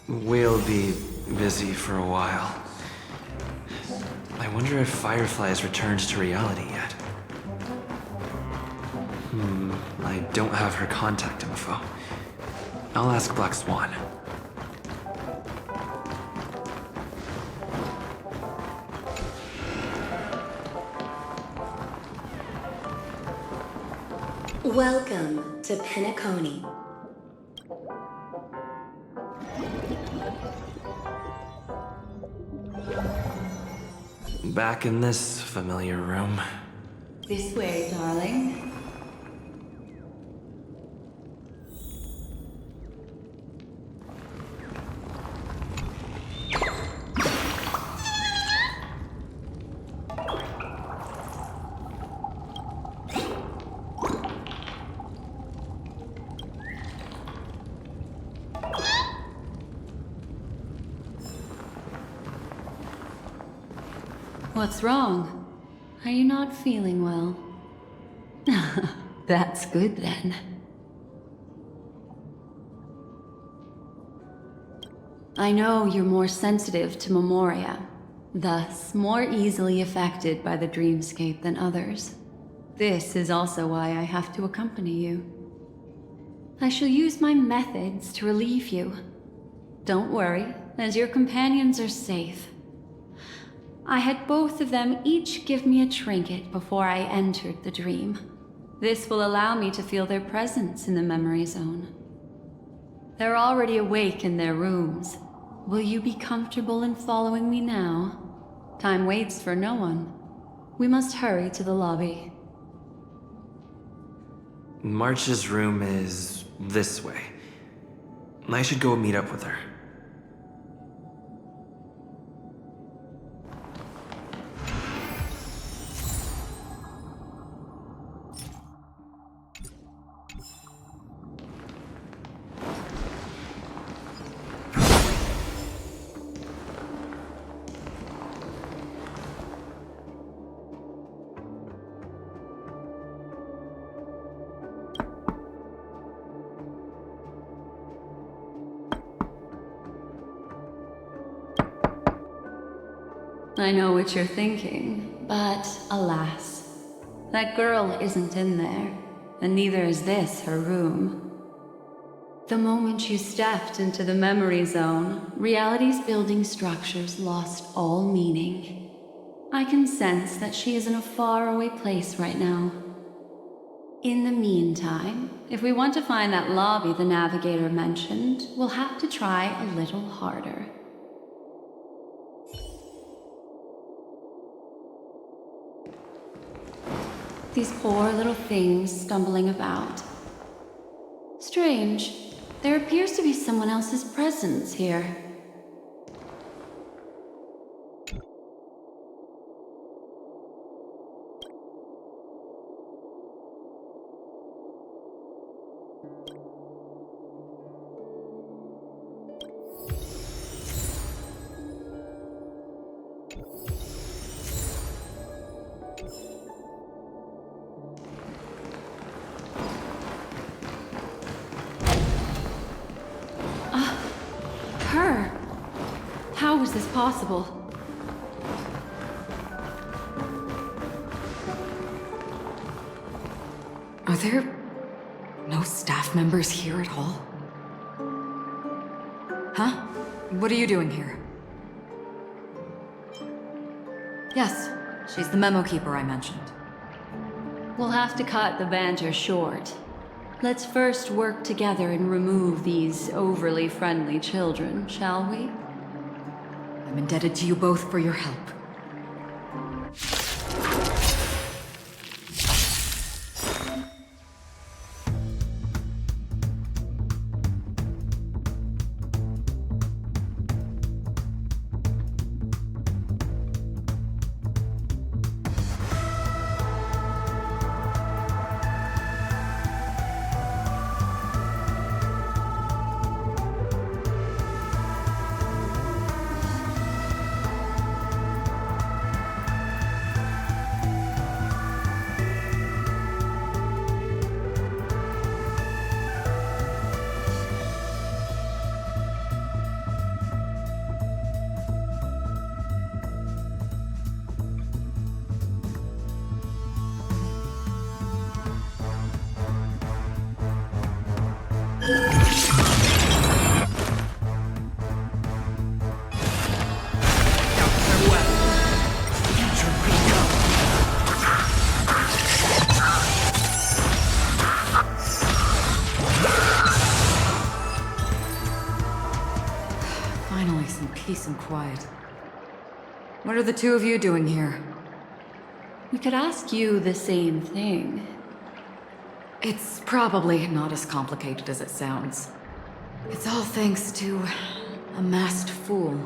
We'll be busy for a while. I wonder if Firefly has returned to reality yet. I don't have her contact info. I'll ask Black Swan. Welcome to Penacony. Back in this familiar room. This way, darling. What's wrong? Are you not feeling well? That's good then. I know you're more sensitive to Memoria, thus more easily affected by the dreamscape than others. This is also why I have to accompany you. I shall use my methods to relieve you. Don't worry, as your companions are safe. I had both of them each give me a trinket before I entered the dream. This will allow me to feel their presence in the memory zone. They're already awake in their rooms. Will you be comfortable in following me now? Time waits for no one. We must hurry to the lobby. March's room is this way. I should go meet up with her. I know what you're thinking, but alas, that girl isn't in there, and neither is this her room. The moment you stepped into the memory zone, reality's building structures lost all meaning. I can sense that she is in a faraway place right now. In the meantime, if we want to find that lobby the navigator mentioned, we'll have to try a little harder. These poor little things stumbling about. Strange. There appears to be someone else's presence here. Her? How is this possible? Are there no staff members here at all? Huh? What are you doing here? Yes, she's the memo keeper I mentioned. We'll have to cut the banter short. Let's first work together and remove these overly friendly children, shall we? I'm indebted to you both for your help. Finally, some peace and quiet. What are the two of you doing here? We could ask you the same thing. It's probably not as complicated as it sounds. It's all thanks to a masked fool.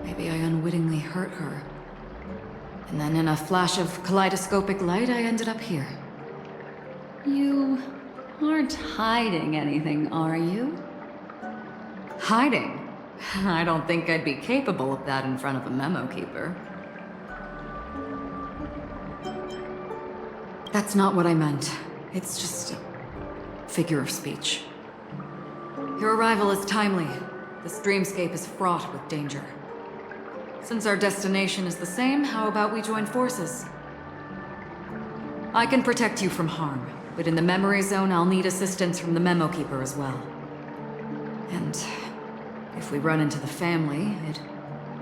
Maybe I unwittingly hurt her. And then in a flash of kaleidoscopic light, I ended up here. You aren't hiding anything, are you? Hiding? I don't think I'd be capable of that in front of a memo keeper. That's not what I meant. It's just a figure of speech. Your arrival is timely. This dreamscape is fraught with danger. Since our destination is the same, how about we join forces? I can protect you from harm, but in the memory zone, I'll need assistance from the memo keeper as well. And if we run into the family, it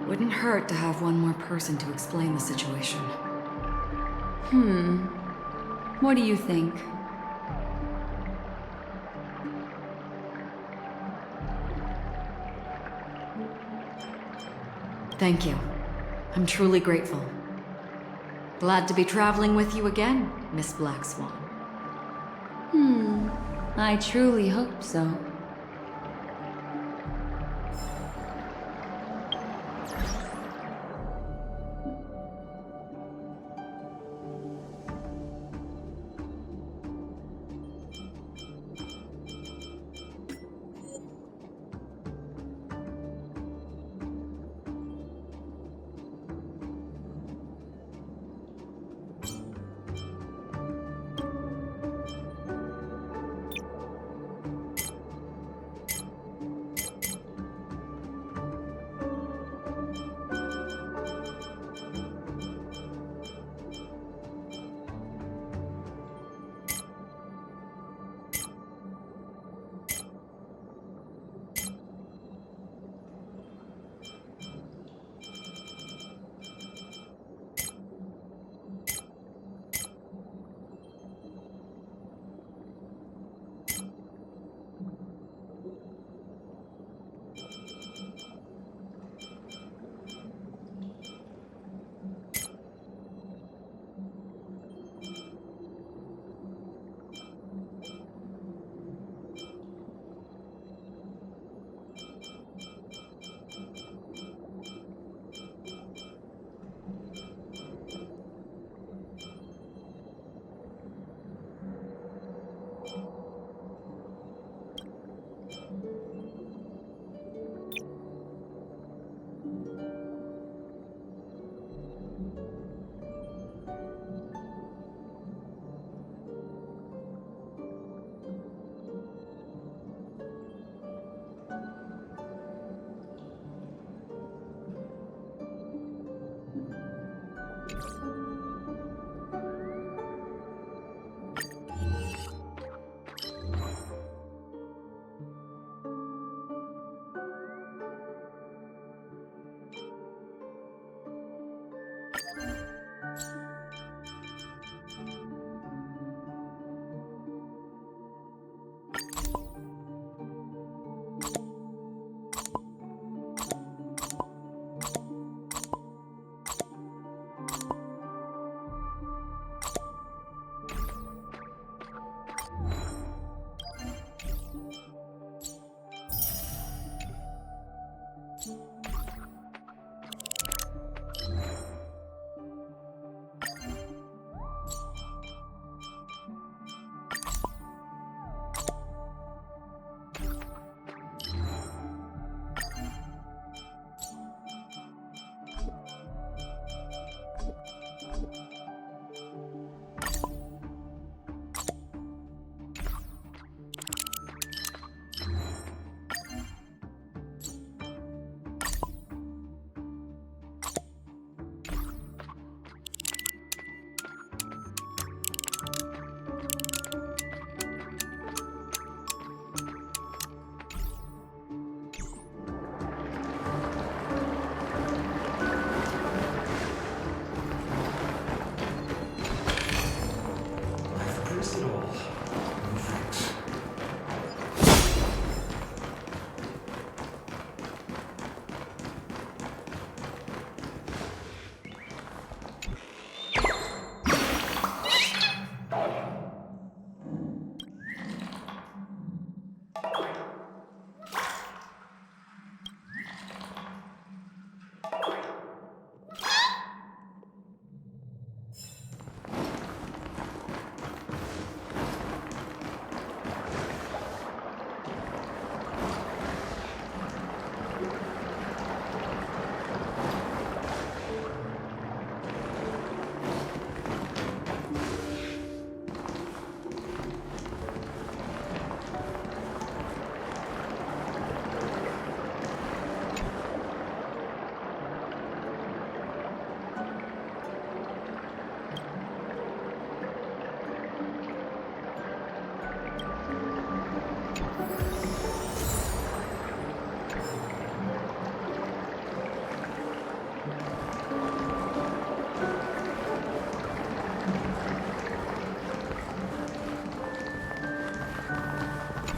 wouldn't hurt to have one more person to explain the situation. What do you think? Thank you. I'm truly grateful. Glad to be traveling with you again, Miss Black Swan. I truly hope so. I've produced it all. No thanks.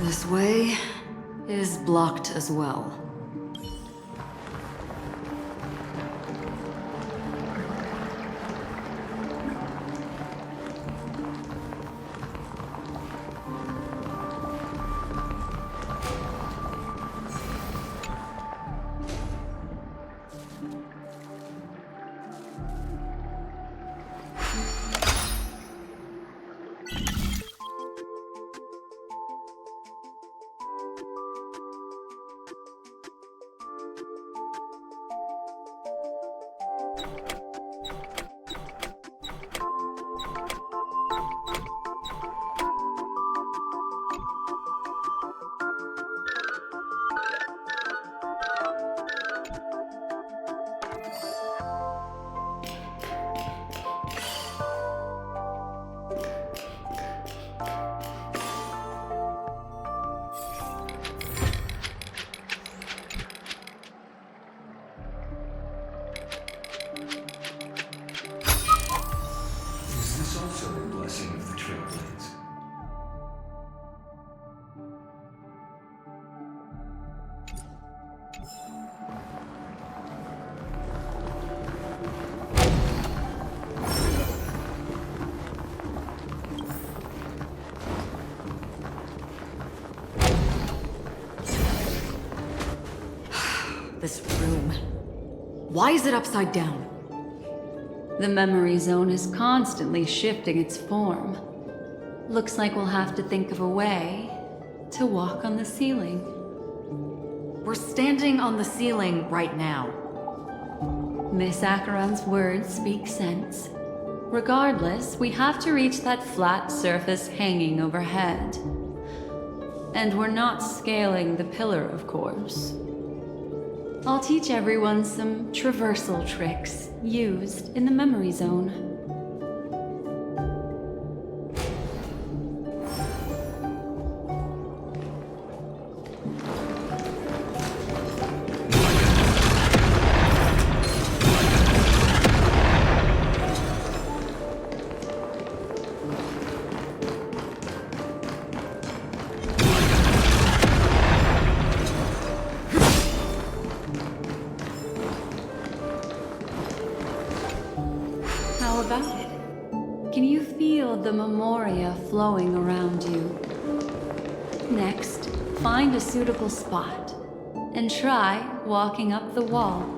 This way is blocked as well. Is this also a blessing of the Trailblades? This room. Why is it upside down? The memory zone is constantly shifting its form. Looks like we'll have to think of a way to walk on the ceiling. We're standing on the ceiling right now. Miss Acheron's words speak sense. Regardless, we have to reach that flat surface hanging overhead. And we're not scaling the pillar, of course. I'll teach everyone some traversal tricks used in the memory zone. How about it? Can you feel the memoria flowing around you? Next, find a suitable spot and try walking up the wall.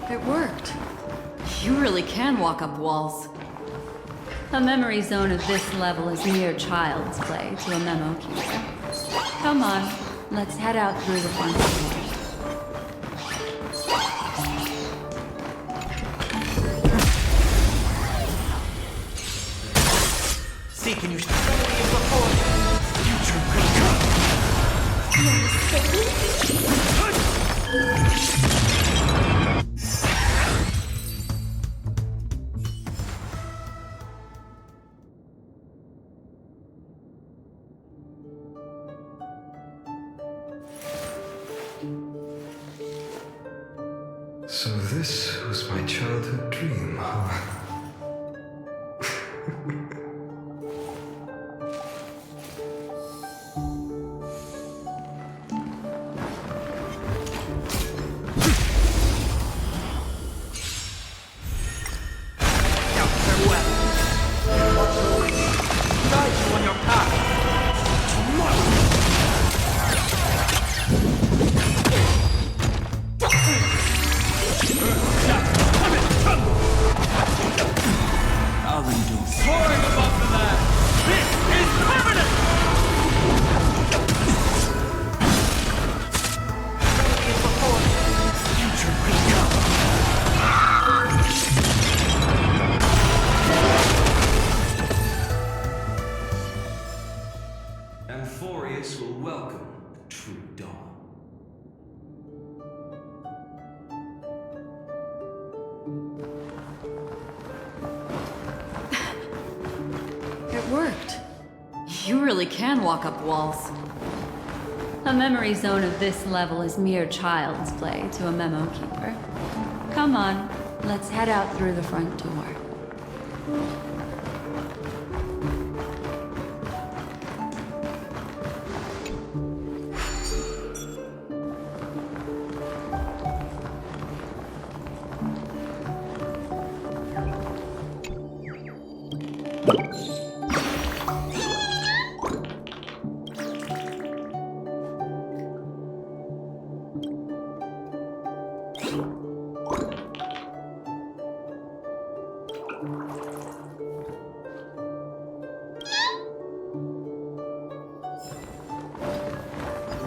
It worked. You really can walk up walls. A memory zone of this level is mere child's play to a memo keeper. Come on, let's head out through the front door. See, can you stop me before future will So this was my childhood dream, huh? Amphorius will welcome the true dawn. It worked. You really can walk up walls. A memory zone of this level is mere child's play to a memo keeper. Come on, let's head out through the front door.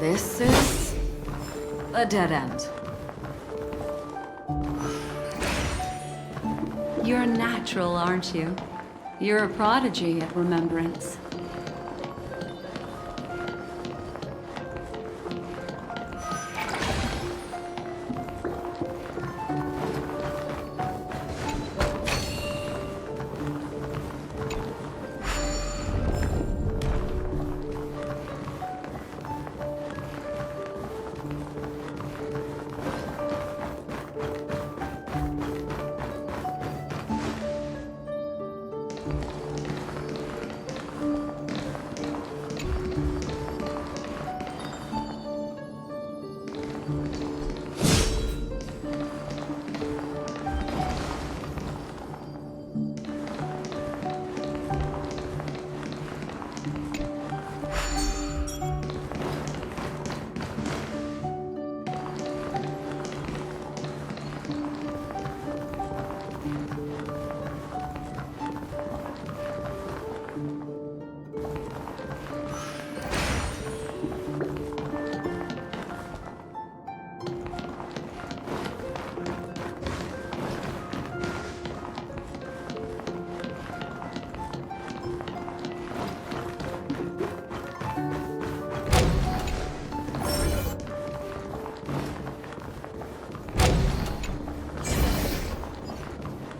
This is a dead end. You're a natural, aren't you? You're a prodigy at remembrance.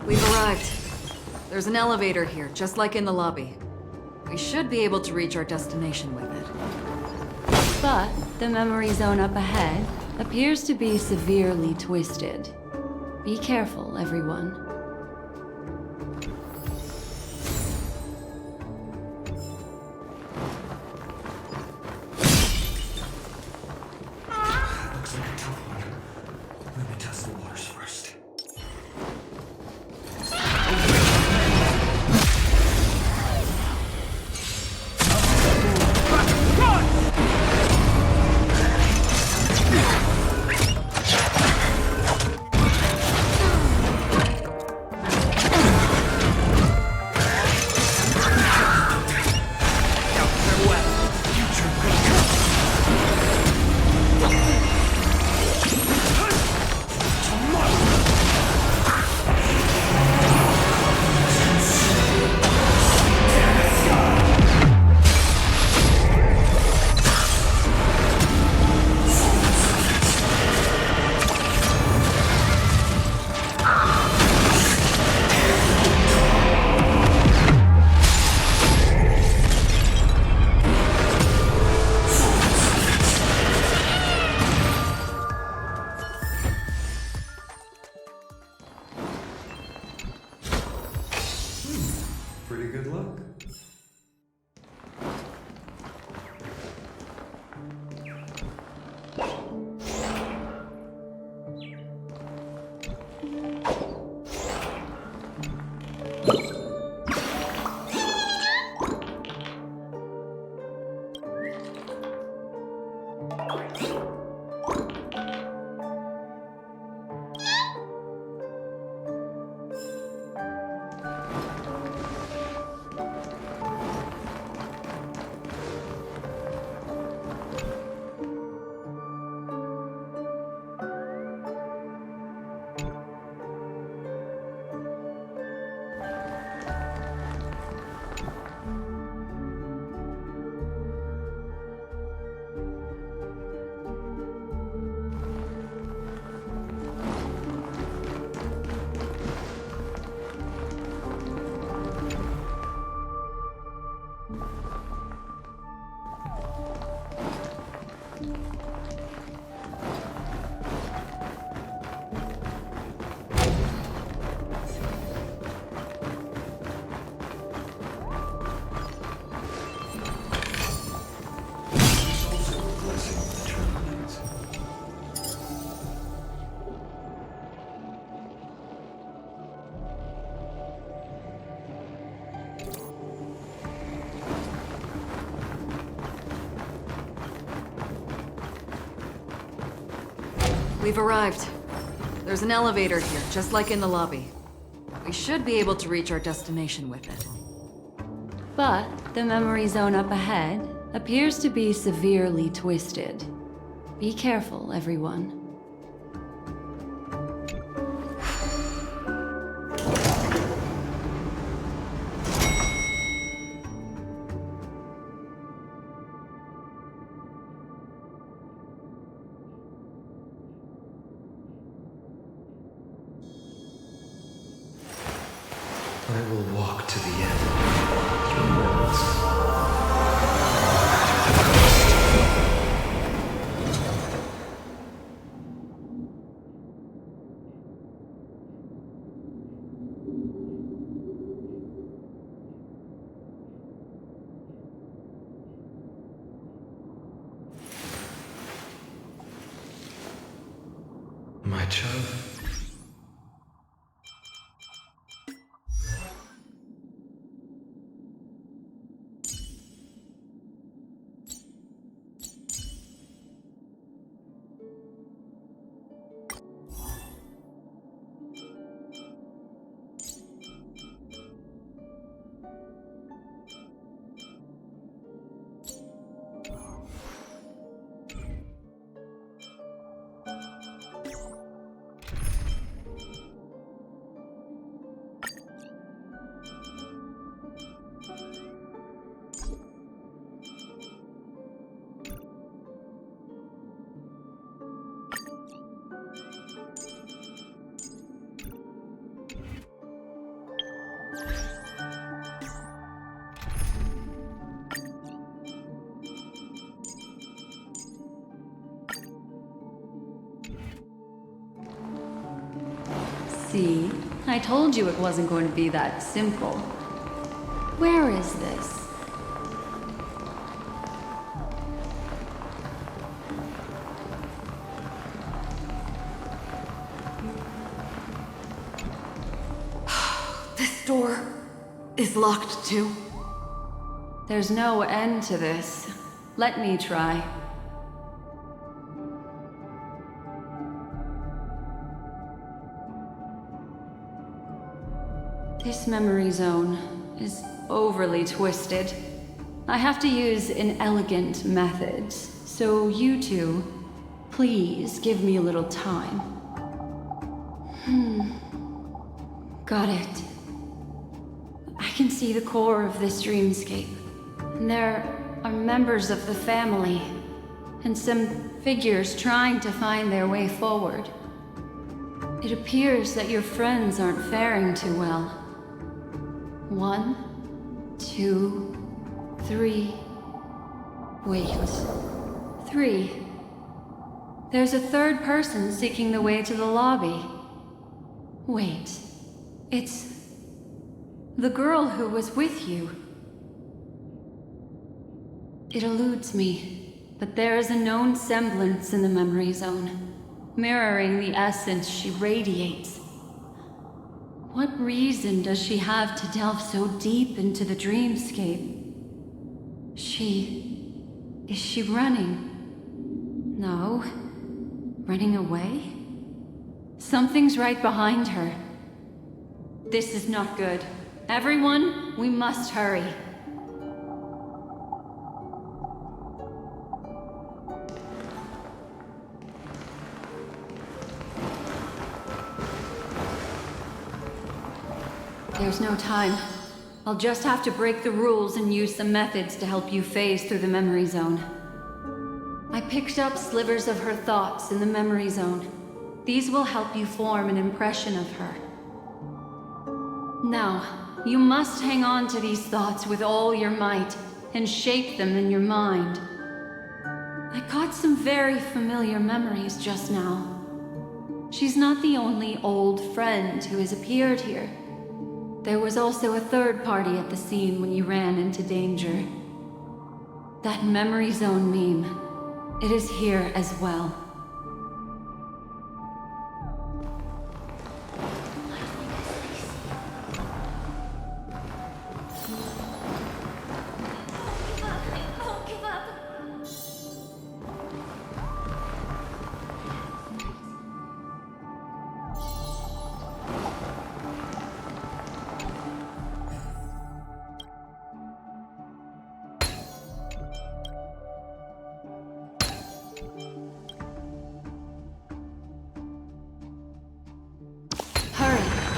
We've arrived. There's an elevator here, just like in the lobby. We should be able to reach our destination with it. But the memory zone up ahead appears to be severely twisted. Be careful, everyone. Looks like a tough one. Let me test the waters first. Pretty good luck. We've arrived. There's an elevator here, just like in the lobby. We should be able to reach our destination with it. But the memory zone up ahead appears to be severely twisted. Be careful, everyone. I will walk to the end. Through worlds. My child. See? I told you it wasn't going to be that simple. Where is this? This door is locked too. There's no end to this. Let me try. This memory zone is overly twisted. I have to use inelegant methods, so you two, please give me a little time. Got it. I can see the core of this dreamscape. And there are members of the family, and some figures trying to find their way forward. It appears that your friends aren't faring too well. 1, 2, 3. Wait. 3. There's a third person seeking the way to the lobby. Wait. It's the girl who was with you. It eludes me, but there is a known semblance in the memory zone, mirroring the essence she radiates. What reason does she have to delve so deep into the dreamscape? Is she running? No. Running away? Something's right behind her. This is not good. Everyone, we must hurry. There's no time. I'll just have to break the rules and use some methods to help you phase through the memory zone. I picked up slivers of her thoughts in the memory zone. These will help you form an impression of her. Now, you must hang on to these thoughts with all your might and shape them in your mind. I caught some very familiar memories just now. She's not the only old friend who has appeared here. There was also a third party at the scene when you ran into danger. That memory zone meme, it is here as well.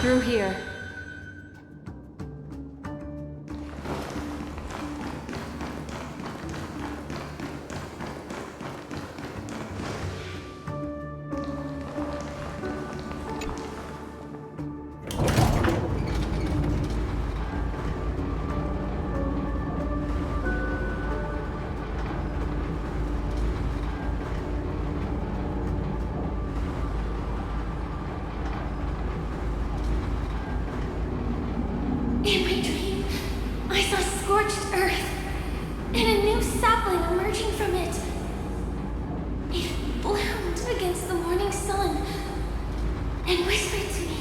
Through here. In my dream, I saw scorched earth, and a new sapling emerging from it. It bloomed against the morning sun, and whispered to me.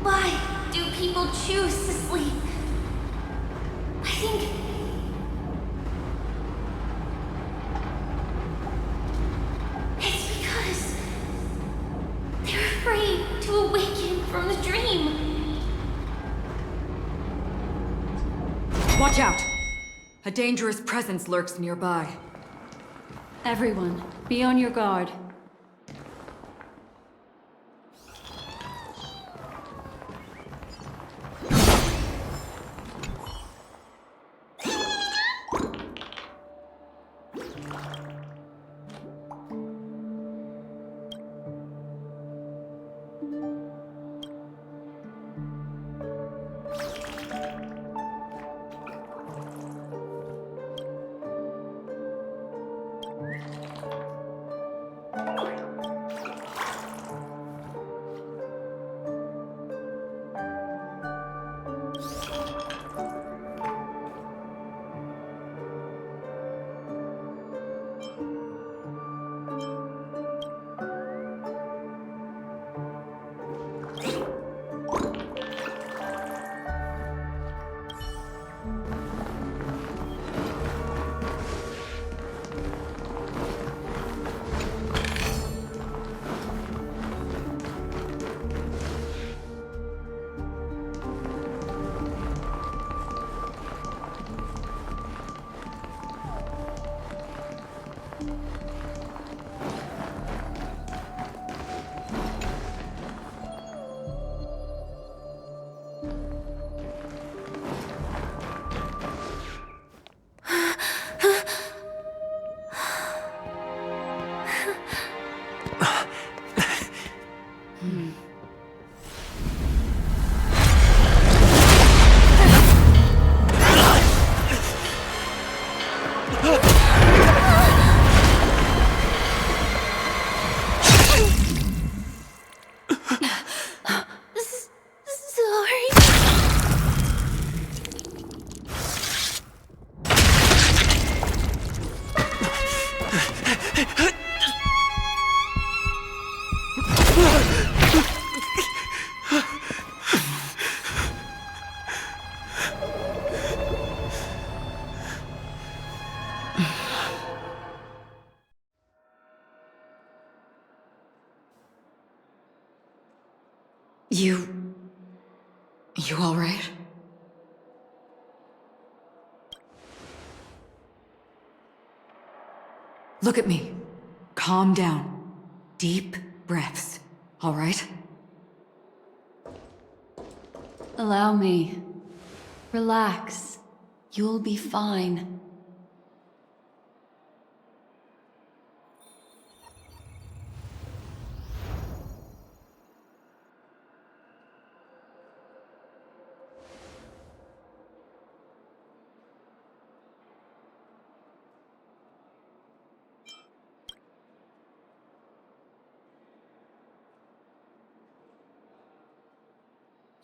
Why do people choose to sleep? I think... it's because they're afraid to awaken from the dream. Watch out! A dangerous presence lurks nearby. Everyone, be on your guard. You alright? Look at me. Calm down. Deep breaths, alright? Allow me. Relax. You'll be fine.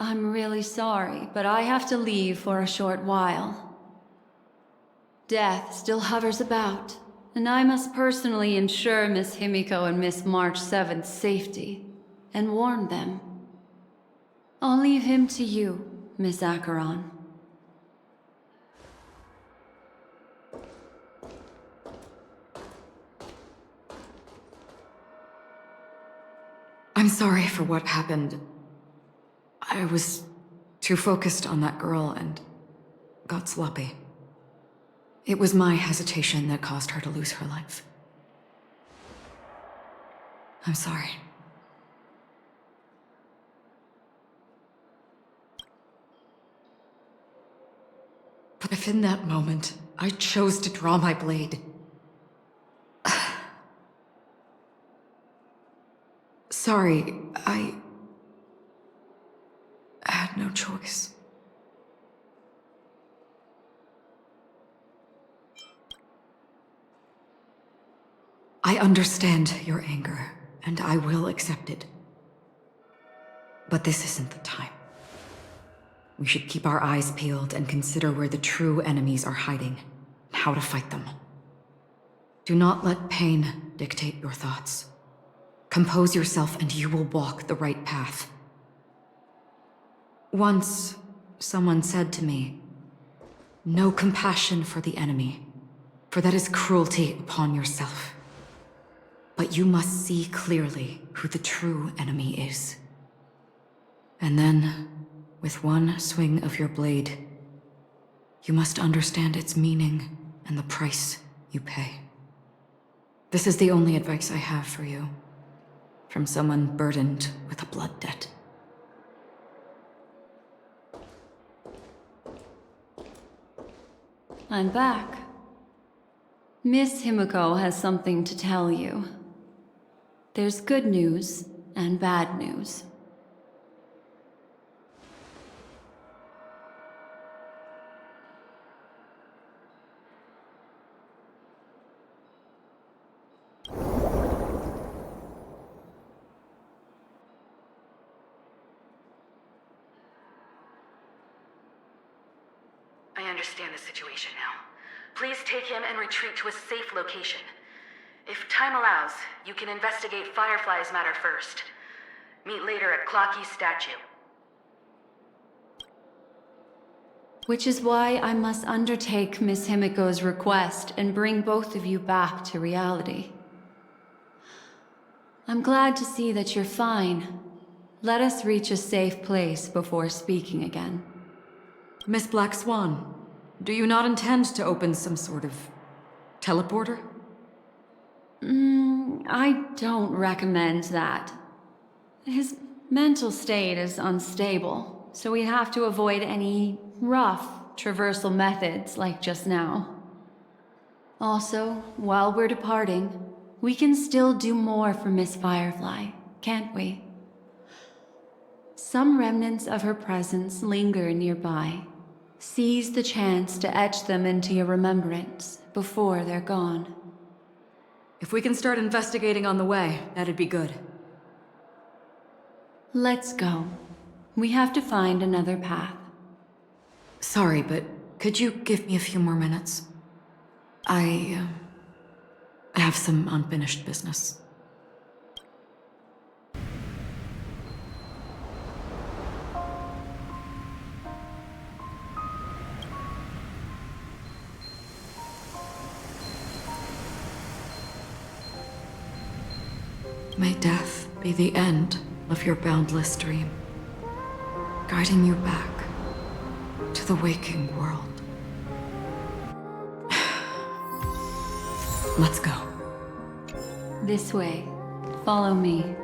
I'm really sorry, but I have to leave for a short while. Death still hovers about, and I must personally ensure Miss Himiko and Miss March 7th's safety, and warn them. I'll leave him to you, Miss Acheron. I'm sorry for what happened. I was too focused on that girl and got sloppy. It was my hesitation that caused her to lose her life. I'm sorry. But if in that moment I chose to draw my blade... Sorry, I had no choice. I understand your anger, and I will accept it. But this isn't the time. We should keep our eyes peeled and consider where the true enemies are hiding, and how to fight them. Do not let pain dictate your thoughts. Compose yourself and you will walk the right path. Once, someone said to me, "No compassion for the enemy, for that is cruelty upon yourself. But you must see clearly who the true enemy is. And then, with one swing of your blade, you must understand its meaning and the price you pay." This is the only advice I have for you, from someone burdened with a blood debt. I'm back. Miss Himiko has something to tell you. There's good news and bad news. I understand the situation now. Please take him and retreat to a safe location. If time allows, you can investigate Firefly's matter first. Meet later at Clocky's statue. Which is why I must undertake Miss Himiko's request and bring both of you back to reality. I'm glad to see that you're fine. Let us reach a safe place before speaking again. Miss Black Swan, do you not intend to open some sort of teleporter? I don't recommend that. His mental state is unstable, so we'd have to avoid any rough traversal methods like just now. Also, while we're departing, we can still do more for Miss Firefly, can't we? Some remnants of her presence linger nearby. Seize the chance to etch them into your remembrance before they're gone. If we can start investigating on the way, that'd be good. Let's go. We have to find another path. Sorry, but could you give me a few more minutes? I have some unfinished business. May death be the end of your boundless dream. guiding you back to the waking world. Let's go. This way. Follow me.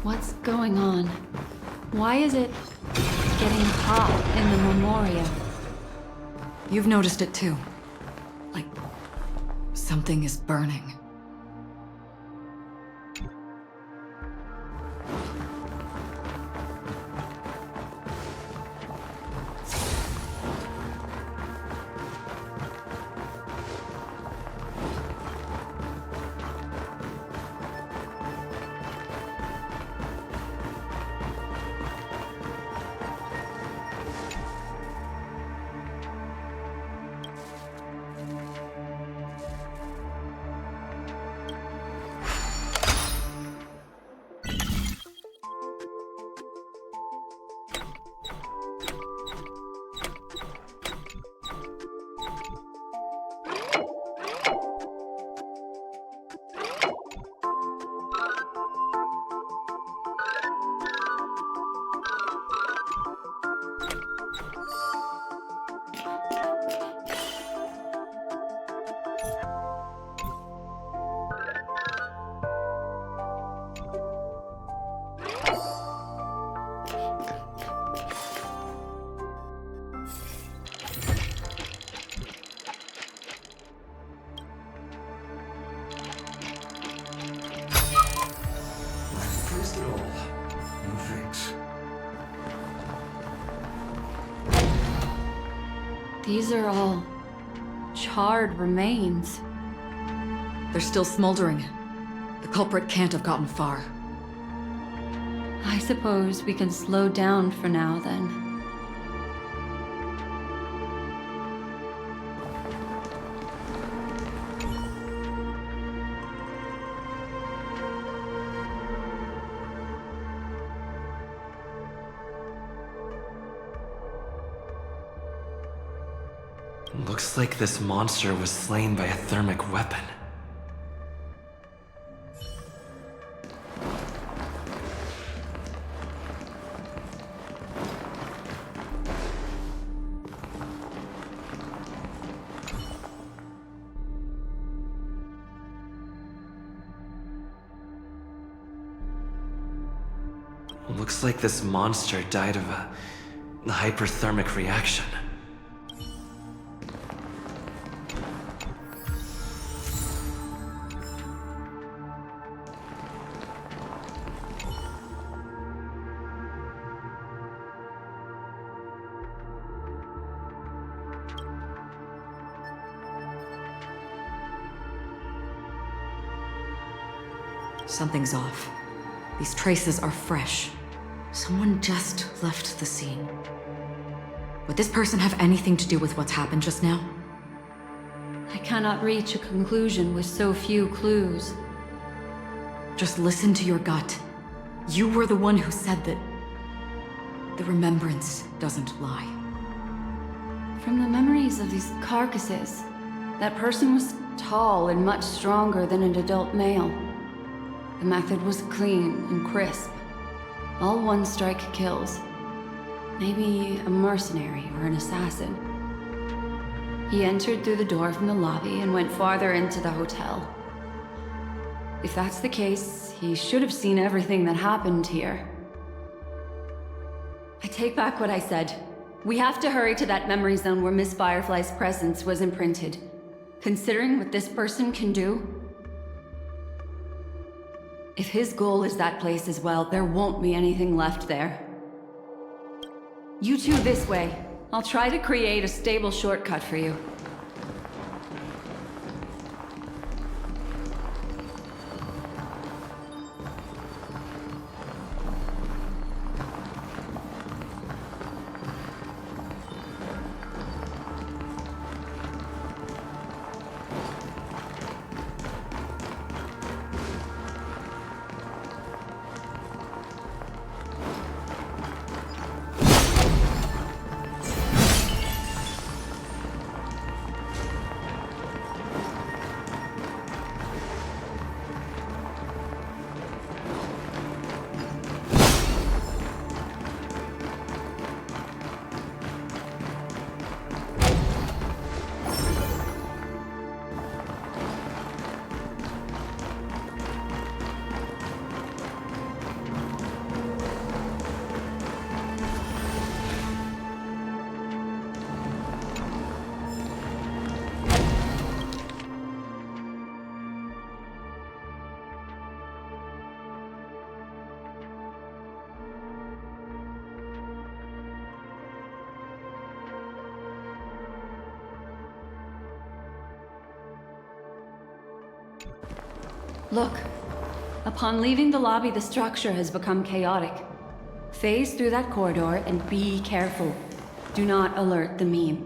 What's going on? Why is it getting hot in the Memoria? You've noticed it too. Like, something is burning. These are all charred remains. They're still smoldering. The culprit can't have gotten far. I suppose we can slow down for now, then. Looks like this monster was slain by a thermic weapon. Looks like this monster died of a hyperthermic reaction. Something's off. These traces are fresh. Someone just left the scene. Would this person have anything to do with what's happened just now? I cannot reach a conclusion with so few clues. Just listen to your gut. You were the one who said that the remembrance doesn't lie. From the memories of these carcasses, that person was tall and much stronger than an adult male. The method was clean and crisp. All one-strike kills. Maybe a mercenary or an assassin. He entered through the door from the lobby and went farther into the hotel. If that's the case, he should have seen everything that happened here. I take back what I said. We have to hurry to that memory zone where Miss Firefly's presence was imprinted. Considering what this person can do, if his goal is that place as well, there won't be anything left there. You two this way. I'll try to create a stable shortcut for you. Look. Upon leaving the lobby, the structure has become chaotic. Phase through that corridor and be careful. Do not alert the meme.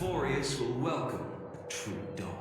Euphorius will welcome the true dawn.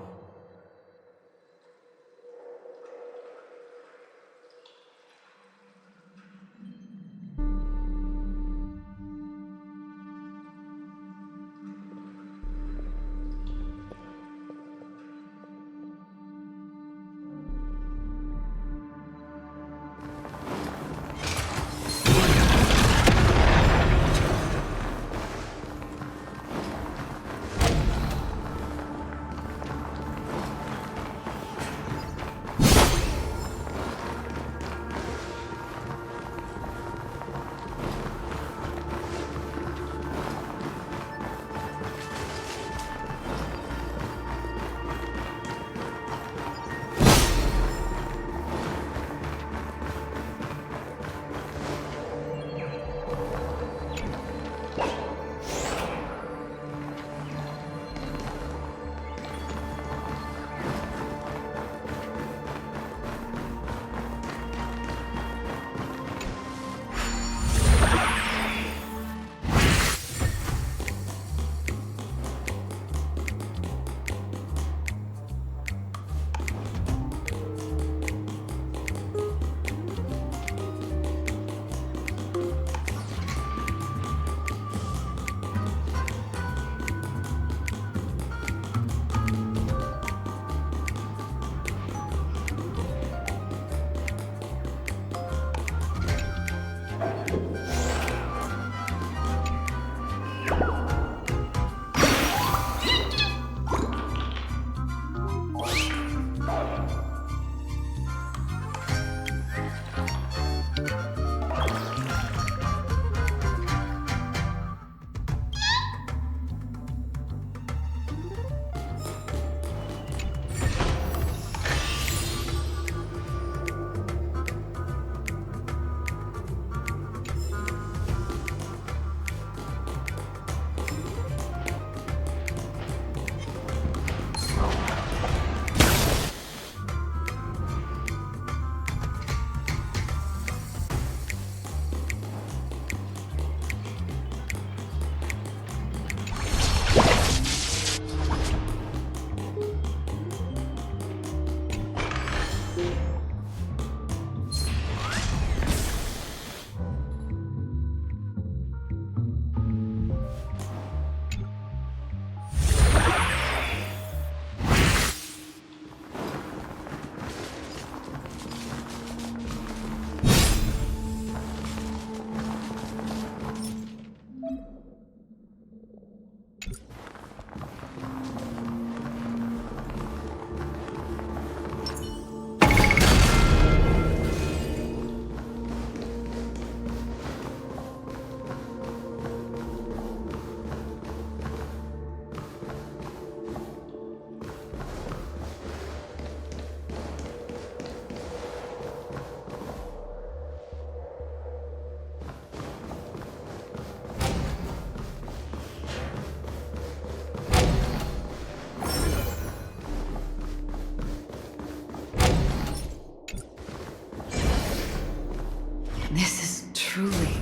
This is truly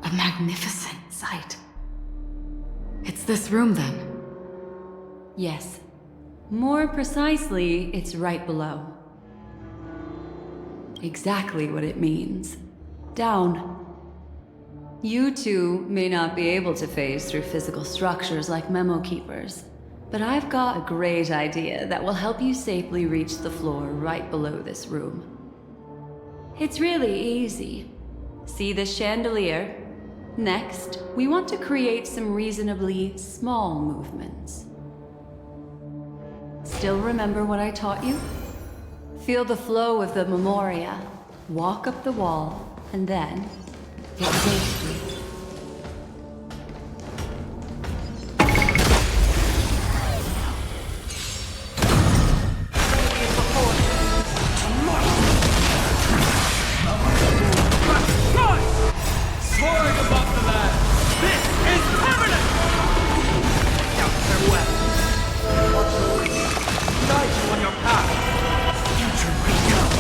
a magnificent sight. It's this room, then? Yes. More precisely, it's right below. Exactly what it means. Down. You two may not be able to phase through physical structures like memo keepers, but I've got a great idea that will help you safely reach the floor right below this room. It's really easy. See this chandelier? Next, we want to create some reasonably small movements. Still remember what I taught you? Feel the flow of the memoria, walk up the wall, and then get safely. Soaring above the land, this is permanent! Out farewell. Watch the way. Guide you on your path. Future will come.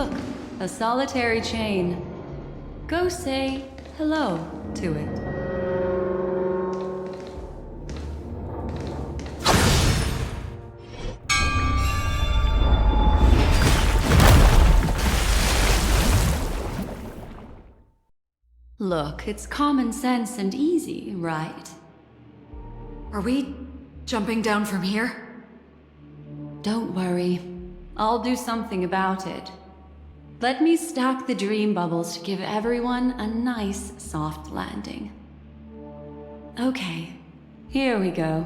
Look, a solitary chain. Go say hello to it. Look, it's common sense and easy, right? Are we jumping down from here? Don't worry. I'll do something about it. Let me stack the dream bubbles to give everyone a nice, soft landing. Okay, here we go.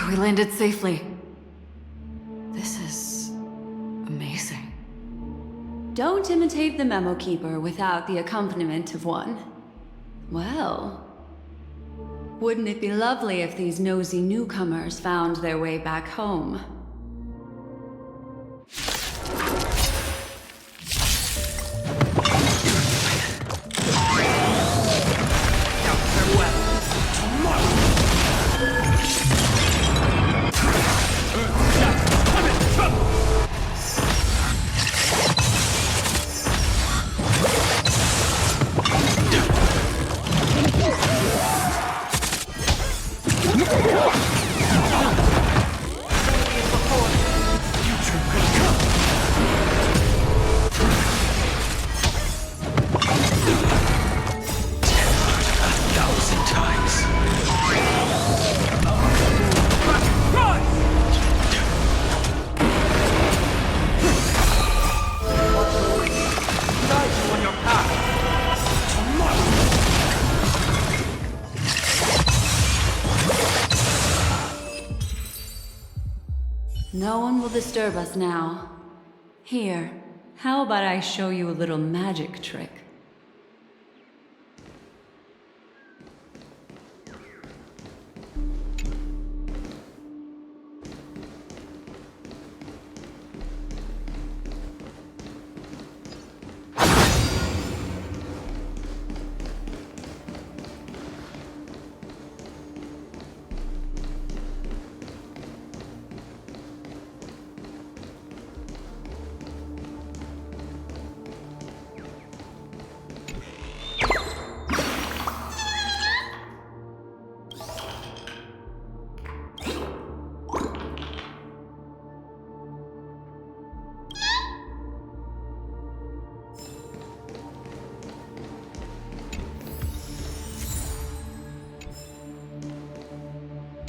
We landed safely. This is amazing. Don't imitate the memo keeper without the accompaniment of one. Well, wouldn't it be lovely if these nosy newcomers found their way back home? No one will disturb us now. Here, how about I show you a little magic trick?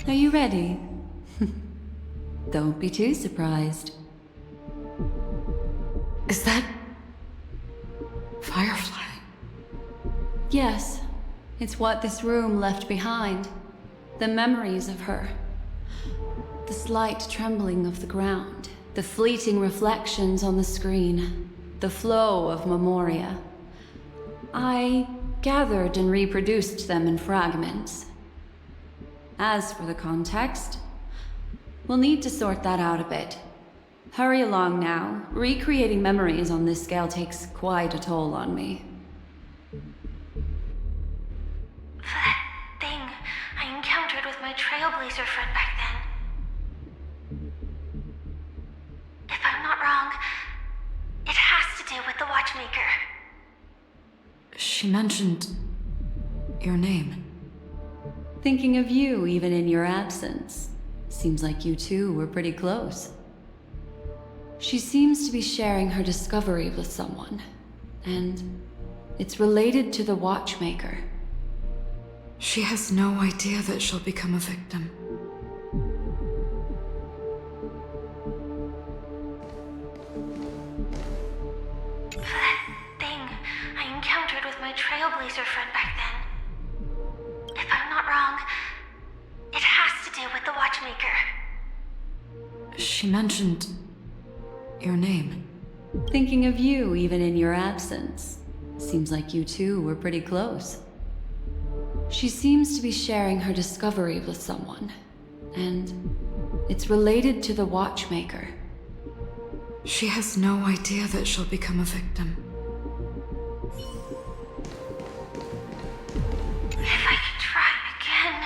Are you ready? Don't be too surprised. Is that... Firefly? Yes, it's what this room left behind. The memories of her. The slight trembling of the ground. The fleeting reflections on the screen. The flow of memoria. I gathered and reproduced them in fragments. As for the context, we'll need to sort that out a bit. Hurry along now. Recreating memories on this scale takes quite a toll on me. That thing I encountered with my trailblazer friend back then. If I'm not wrong, it has to do with the Watchmaker. She mentioned... your name. Thinking of you even in your absence. Seems like you two were pretty close. She seems to be sharing her discovery with someone, and it's related to the Watchmaker. She has no idea that she'll become a victim. That thing I encountered with my trailblazer friend back then. If I'm not wrong, it has to do with the Watchmaker. She mentioned... your name. Thinking of you even in your absence. Seems like you two were pretty close. She seems to be sharing her discovery with someone, and it's related to the Watchmaker. She has no idea that she'll become a victim. If I could try again.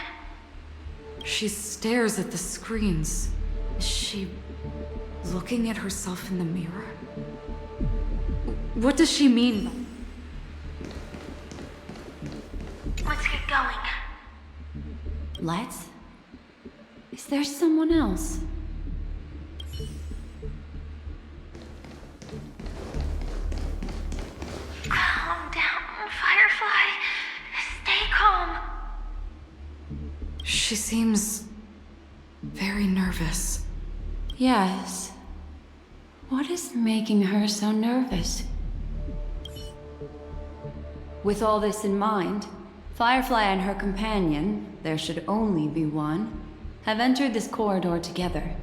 She stares at the screens. Is she looking at herself in the mirror? What does she mean? Let's get going. Let's? Is there someone else? Calm down, Firefly. Stay calm. She seems very nervous. Yes. What is making her so nervous? With all this in mind, Firefly and her companion, there should only be one, have entered this corridor together.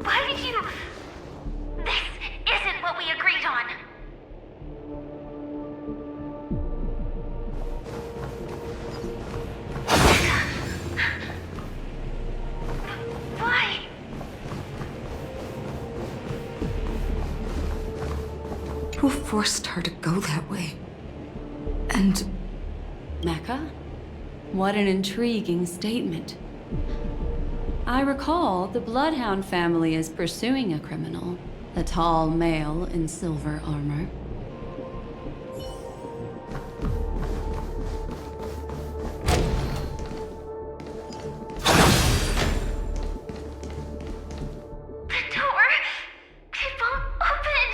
Why did you... This isn't what we agreed on. Why? Who forced her to go that way? And Mecca? What an intriguing statement. I recall the Bloodhound family is pursuing a criminal, a tall male in silver armor. The door... It won't open.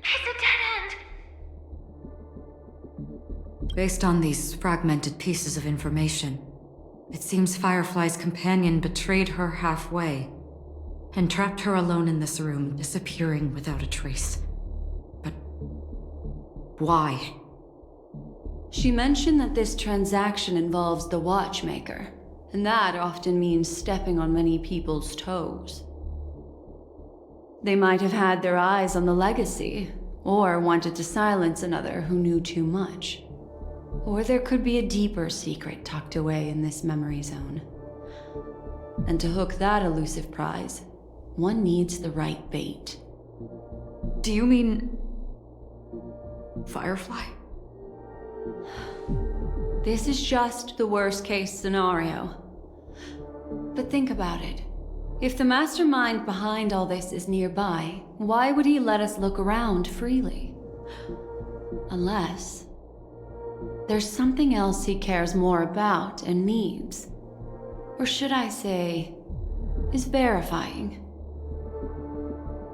It's a dead end. based on these fragmented pieces of information, it seems Firefly's companion betrayed her halfway and trapped her alone in this room, disappearing without a trace. But why? She mentioned that this transaction involves the watchmaker, and that often means stepping on many people's toes. They might have had their eyes on the legacy, or wanted to silence another who knew too much. Or there could be a deeper secret tucked away in this memory zone. And to hook that elusive prize, one needs the right bait. Do you mean Firefly? This is just the worst-case scenario. But think about it. If the mastermind behind all this is nearby, why would he let us look around freely? Unless there's something else he cares more about and needs. Or should I say, is verifying.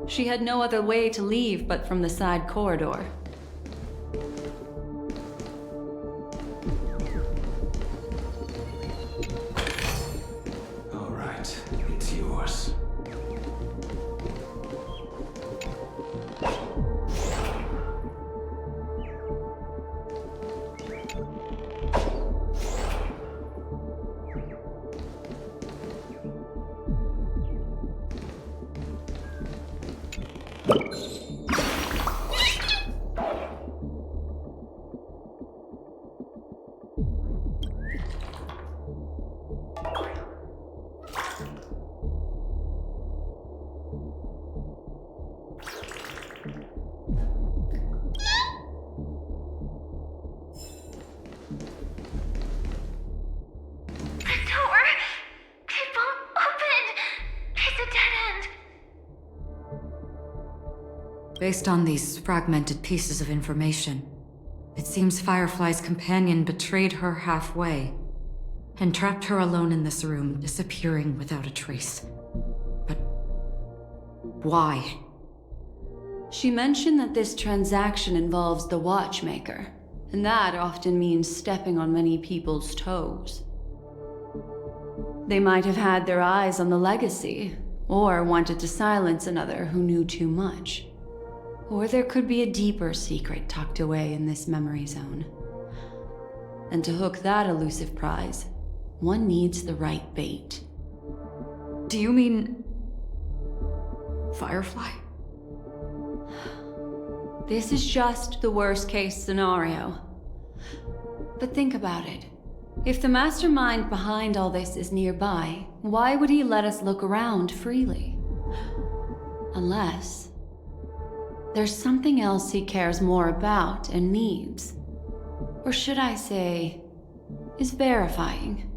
She had no other way to leave but from the side corridor. All right, it's yours. Based on these fragmented pieces of information, it seems Firefly's companion betrayed her halfway and trapped her alone in this room, disappearing without a trace. But why? She mentioned that this transaction involves the watchmaker, and that often means stepping on many people's toes. They might have had their eyes on the legacy, or wanted to silence another who knew too much. Or there could be a deeper secret tucked away in this memory zone. And to hook that elusive prize, one needs the right bait. Do you mean Firefly? This is just the worst-case scenario. But think about it. If the mastermind behind all this is nearby, why would he let us look around freely? Unless There's something else he cares more about and needs. Or should I say, is verifying.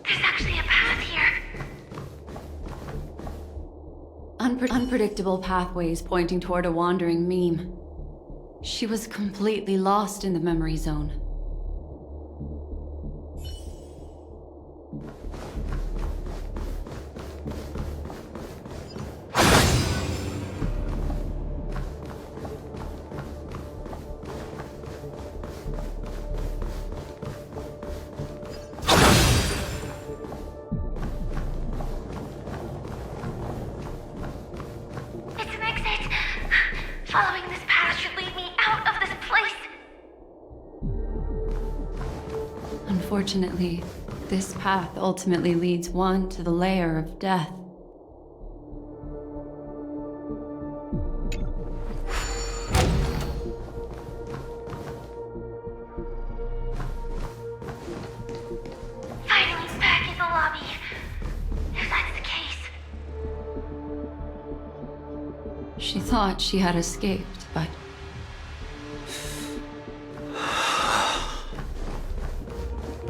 There's actually a path here. Unpredictable pathways pointing toward a wandering meme. She was completely lost in the memory zone. It's an exit. Following this path should lead me out of this place. Unfortunately, this path ultimately leads one to the lair of death. Finally back in the lobby. If that's the case. She thought she had escaped, but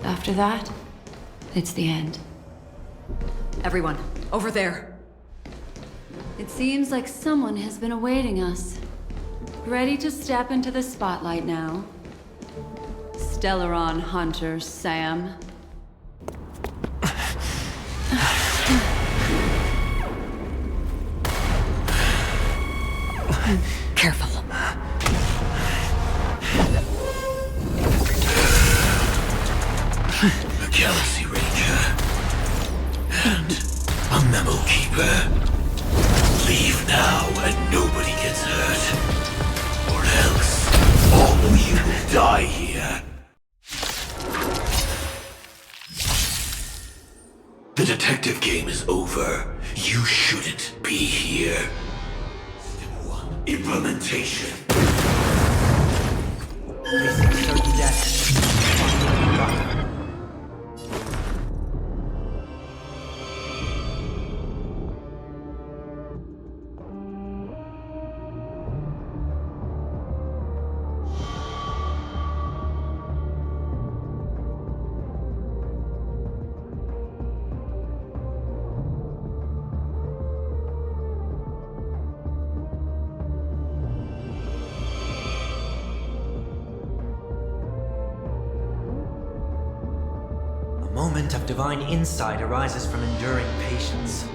after that, it's the end. Everyone, over there. It seems like someone has been awaiting us. Ready to step into the spotlight now. Stellaron Hunter Sam. Careful. A Galaxy Ranger. And a Memo Keeper. Leave now and nobody gets hurt. Or else, all of you will die here. The detective game is over. You shouldn't be here. Step 1. Implementation. Facing certain death. A moment of divine insight arises from enduring patience.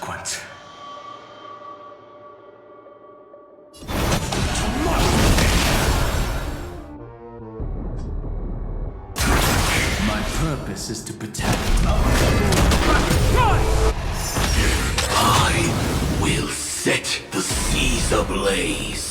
consequence. My purpose is to protect. I will set the seas ablaze.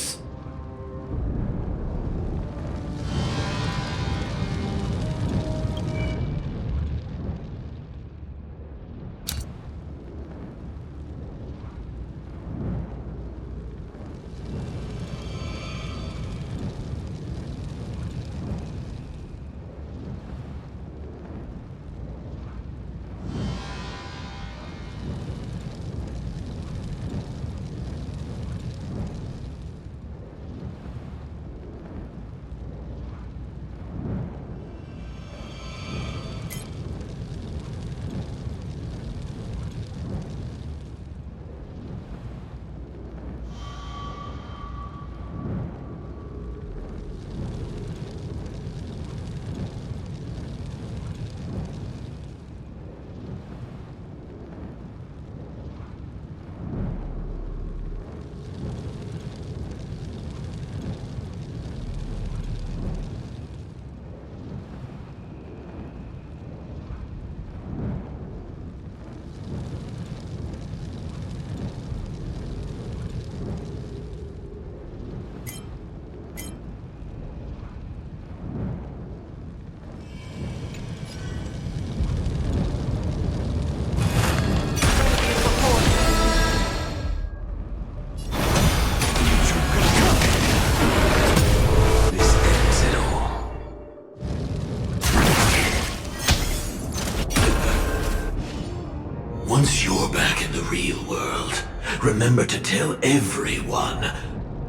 Once you're back in the real world, remember to tell everyone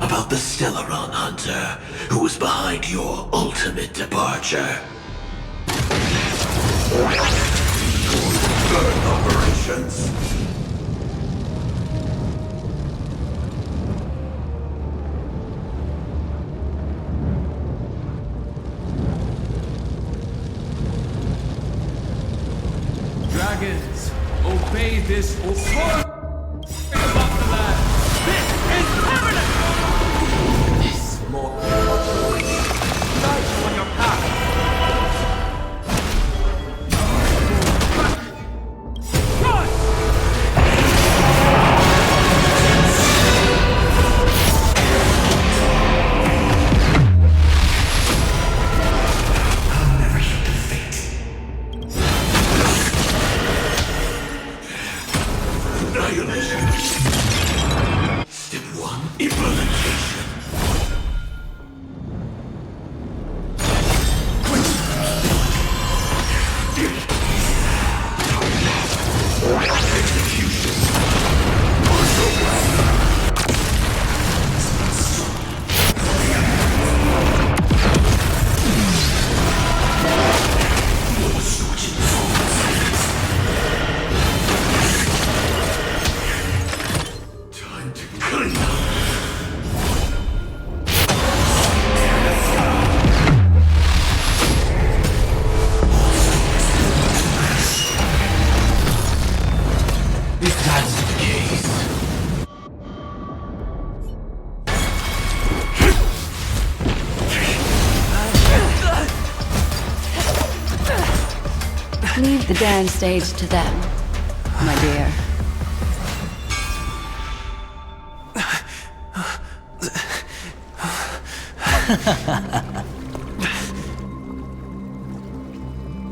about the Stellaron Hunter who was behind your ultimate departure. Burn operations. Dragons, obey this authority above the land. This is permanent! This more. Guide you on your path. Step 1, implementation. Time to clean up. If that's the case. Leave the dance stage to them, my dear.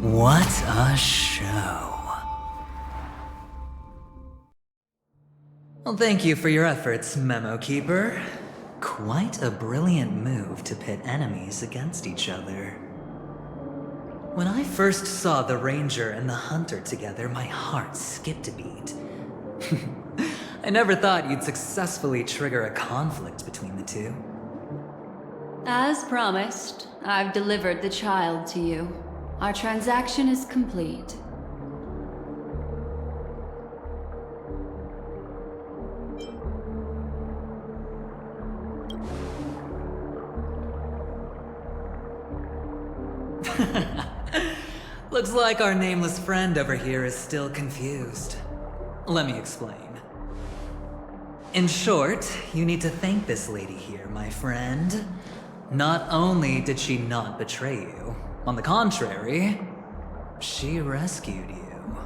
What a show. Well, thank you for your efforts, Memo Keeper. Quite a brilliant move to pit enemies against each other. When I first saw the Ranger and the Hunter together, my heart skipped a beat. I never thought you'd successfully trigger a conflict between the two. As promised, I've delivered the child to you. Our transaction is complete. Looks like our nameless friend over here is still confused. Let me explain. In short, you need to thank this lady here, my friend. Not only did she not betray you, on the contrary, she rescued you.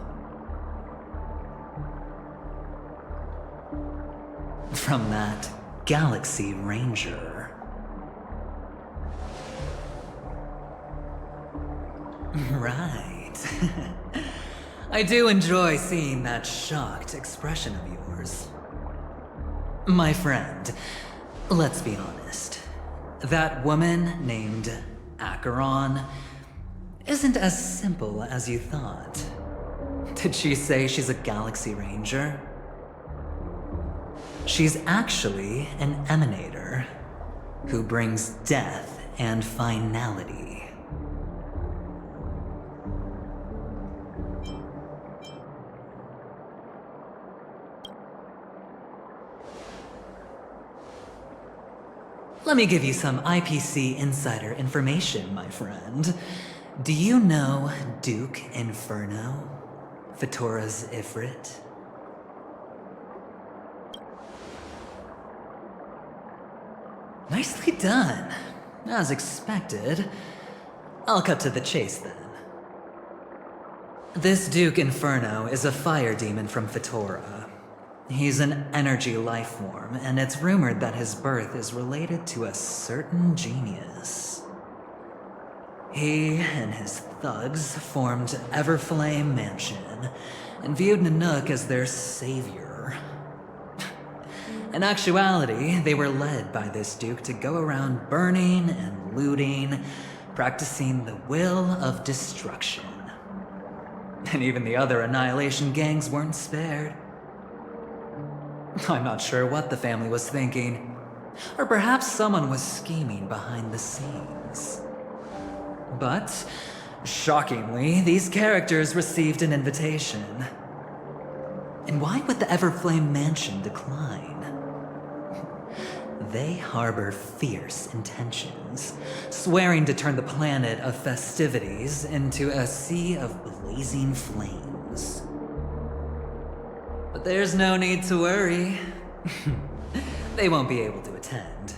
From that Galaxy Ranger. Right. I do enjoy seeing that shocked expression of yours. My friend, let's be honest. That woman named Acheron isn't as simple as you thought. Did she say she's a Galaxy Ranger? She's actually an emanator who brings death and finality. Let me give you some IPC insider information, my friend. Do you know Duke Inferno? Fatora's Ifrit? Nicely done. As expected. I'll cut to the chase then. This Duke Inferno is a fire demon from Fatora. He's an energy life form, and it's rumored that his birth is related to a certain genius. He and his thugs formed Everflame Mansion and viewed Nanook as their savior. In actuality, they were led by this Duke to go around burning and looting, practicing the will of destruction. And even the other Annihilation gangs weren't spared. I'm not sure what the family was thinking, or perhaps someone was scheming behind the scenes. But, shockingly, these characters received an invitation. And why would the Everflame Mansion decline? They harbor fierce intentions, swearing to turn the planet of festivities into a sea of blazing flames. But there's no need to worry. They won't be able to attend.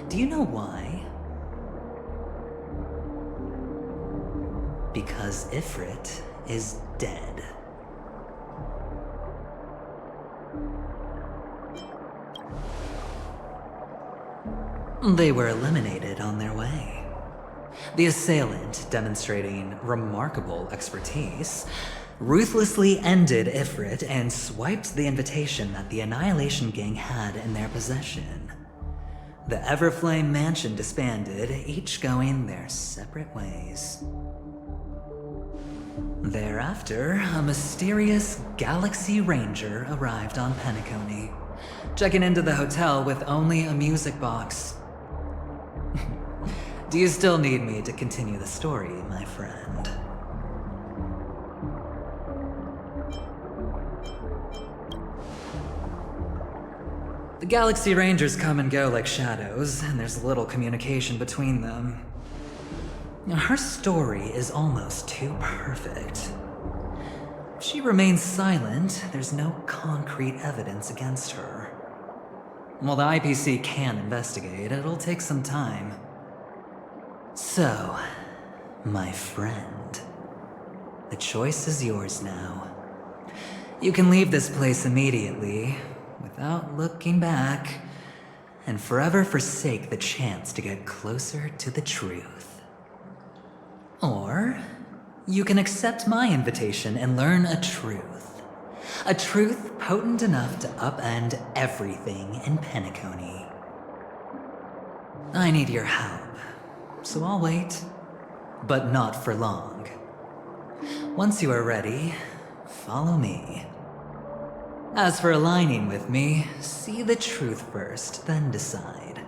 Do you know why? Because Ifrit is dead. They were eliminated on their way. The assailant, demonstrating remarkable expertise, ruthlessly ended Ifrit and swiped the invitation that the Annihilation Gang had in their possession. The Everflame Mansion disbanded, each going their separate ways. Thereafter, a mysterious Galaxy Ranger arrived on Penacony, checking into the hotel with only a music box. Do you still need me to continue the story, my friend? The Galaxy Rangers come and go like shadows, and there's little communication between them. Her story is almost too perfect. If she remains silent, there's no concrete evidence against her. While the IPC can investigate, it'll take some time. So, my friend, the choice is yours now. You can leave this place immediately, without looking back, and forever forsake the chance to get closer to the truth. Or, you can accept my invitation and learn a truth. A truth potent enough to upend everything in Penacony. I need your help, so I'll wait, but not for long. Once you are ready, follow me. As for aligning with me, see the truth first, then decide.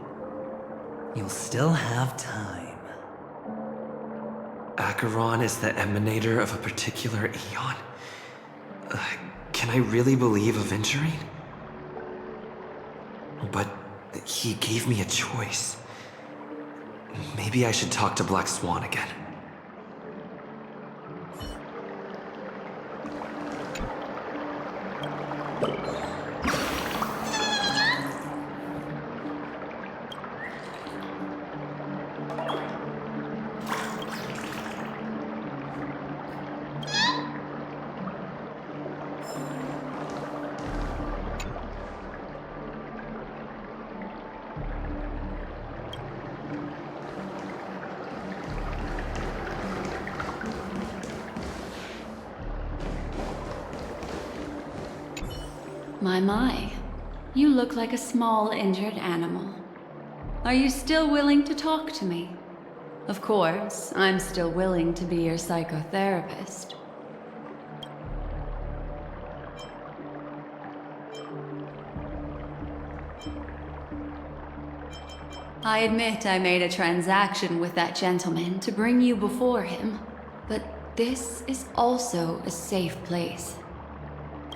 You'll still have time. Acheron is the emanator of a particular eon? Can I really believe Aventurine? But he gave me a choice. Maybe I should talk to Black Swan again. My. You look like a small injured animal. Are you still willing to talk to me? Of course, I'm still willing to be your psychotherapist. I admit I made a transaction with that gentleman to bring you before him, but this is also a safe place.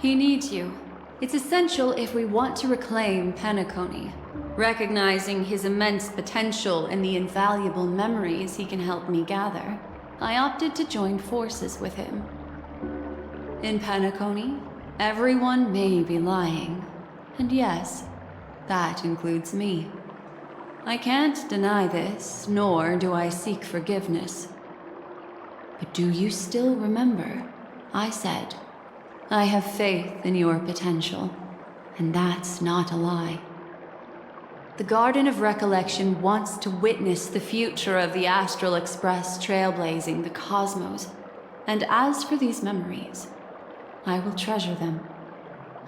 He needs you. It's essential if we want to reclaim Penacony. Recognizing his immense potential and the invaluable memories he can help me gather, I opted to join forces with him. In Penacony, everyone may be lying, and yes, that includes me. I can't deny this, nor do I seek forgiveness. But do you still remember? I said, I have faith in your potential, and that's not a lie. The Garden of Recollection wants to witness the future of the Astral Express trailblazing the cosmos, and as for these memories, I will treasure them.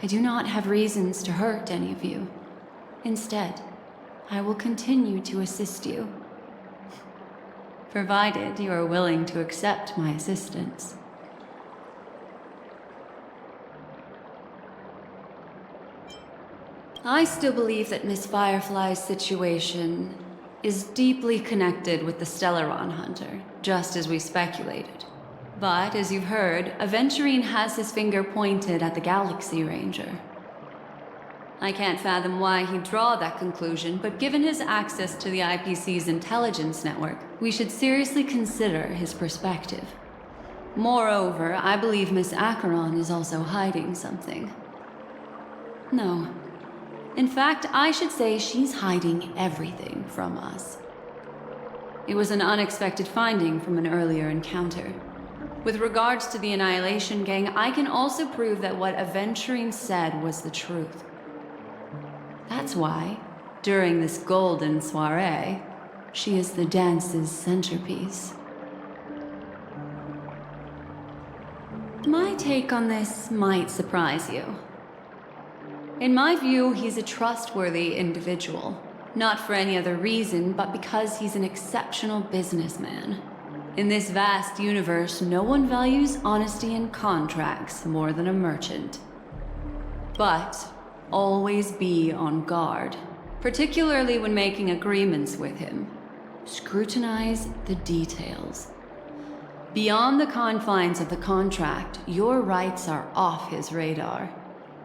I do not have reasons to hurt any of you. Instead, I will continue to assist you, provided you are willing to accept my assistance. I still believe that Miss Firefly's situation is deeply connected with the Stellaron Hunter, just as we speculated. But, as you've heard, Aventurine has his finger pointed at the Galaxy Ranger. I can't fathom why he'd draw that conclusion, but given his access to the IPC's intelligence network, we should seriously consider his perspective. Moreover, I believe Miss Acheron is also hiding something. No. In fact, I should say she's hiding everything from us. It was an unexpected finding from an earlier encounter. With regards to the Annihilation Gang, I can also prove that what Aventurine said was the truth. That's why, during this golden soiree, she is the dance's centerpiece. My take on this might surprise you. In my view, he's a trustworthy individual. Not for any other reason, but because he's an exceptional businessman. In this vast universe, no one values honesty in contracts more than a merchant. But always be on guard, particularly when making agreements with him. Scrutinize the details. Beyond the confines of the contract, your rights are off his radar.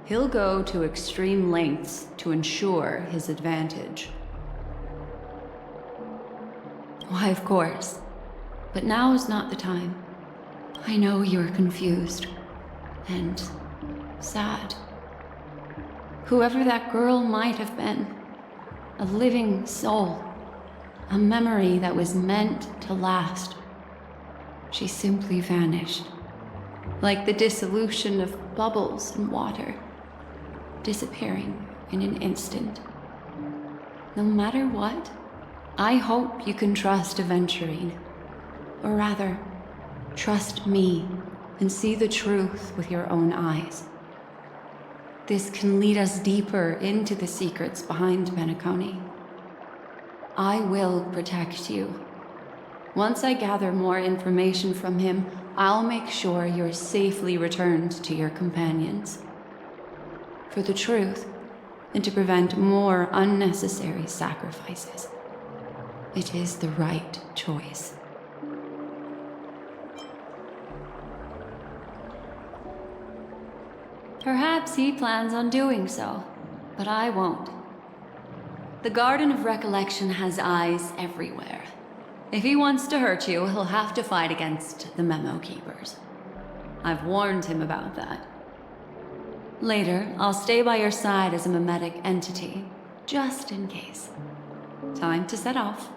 He'll go to extreme lengths to ensure his advantage. Why, of course. But now is not the time. I know you're confused and sad. Whoever that girl might have been, a living soul, a memory that was meant to last. She simply vanished, like the dissolution of bubbles in water, disappearing in an instant. No matter what, I hope you can trust Aventurine. Or rather, trust me and see the truth with your own eyes. This can lead us deeper into the secrets behind Penacony. I will protect you. Once I gather more information from him, I'll make sure you're safely returned to your companions. For the truth, and to prevent more unnecessary sacrifices, it is the right choice. Perhaps he plans on doing so, but I won't. The Garden of Recollection has eyes everywhere. If he wants to hurt you, he'll have to fight against the Memo Keepers. I've warned him about that. Later, I'll stay by your side as a mimetic entity, just in case. Time to set off.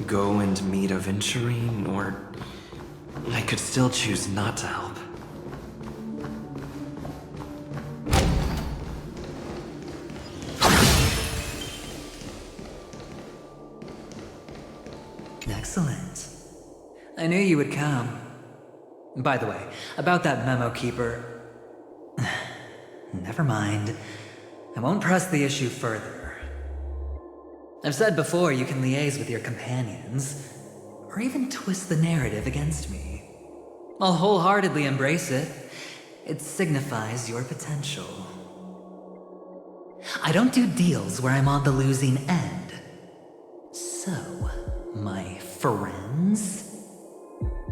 Go and meet Aventurine, or I could still choose not to help. Excellent. I knew you would come. By the way, about that memo keeper... Never mind. I won't press the issue further. I've said before you can liaise with your companions, or even twist the narrative against me. I'll wholeheartedly embrace it. It signifies your potential. I don't do deals where I'm on the losing end. So, my friends,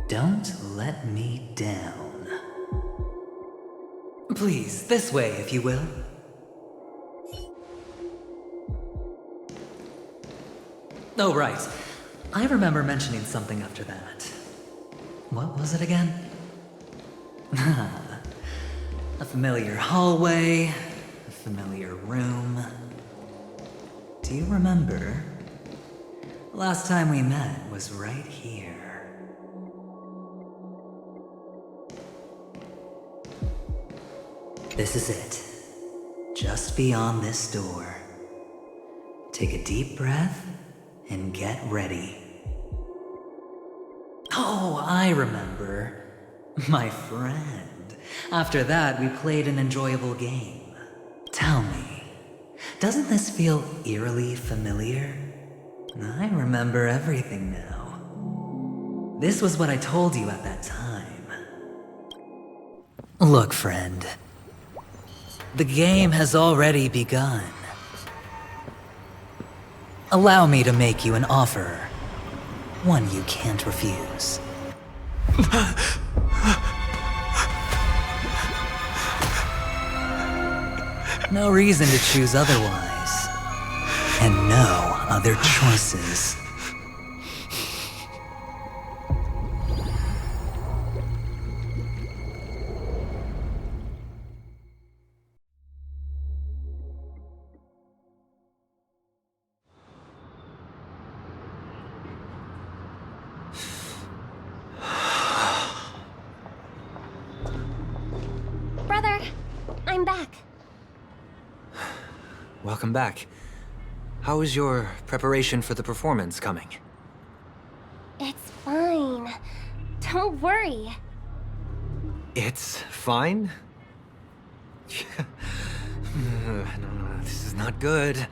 don't let me down. Please, this way, if you will. Oh, right. I remember mentioning something after that. What was it again? A familiar hallway, a familiar room. Do you remember? Last time we met was right here. This is it. Just beyond this door. Take a deep breath and get ready. Oh, I remember. My friend. After that, we played an enjoyable game. Tell me, doesn't this feel eerily familiar? I remember everything now. This was what I told you at that time. Look, friend. The game has already begun. Allow me to make you an offer. One you can't refuse. No reason to choose otherwise. And no other choices. Brother, I'm back. Welcome back. How is your preparation for the performance coming? It's fine. Don't worry. It's fine? No, this is not good.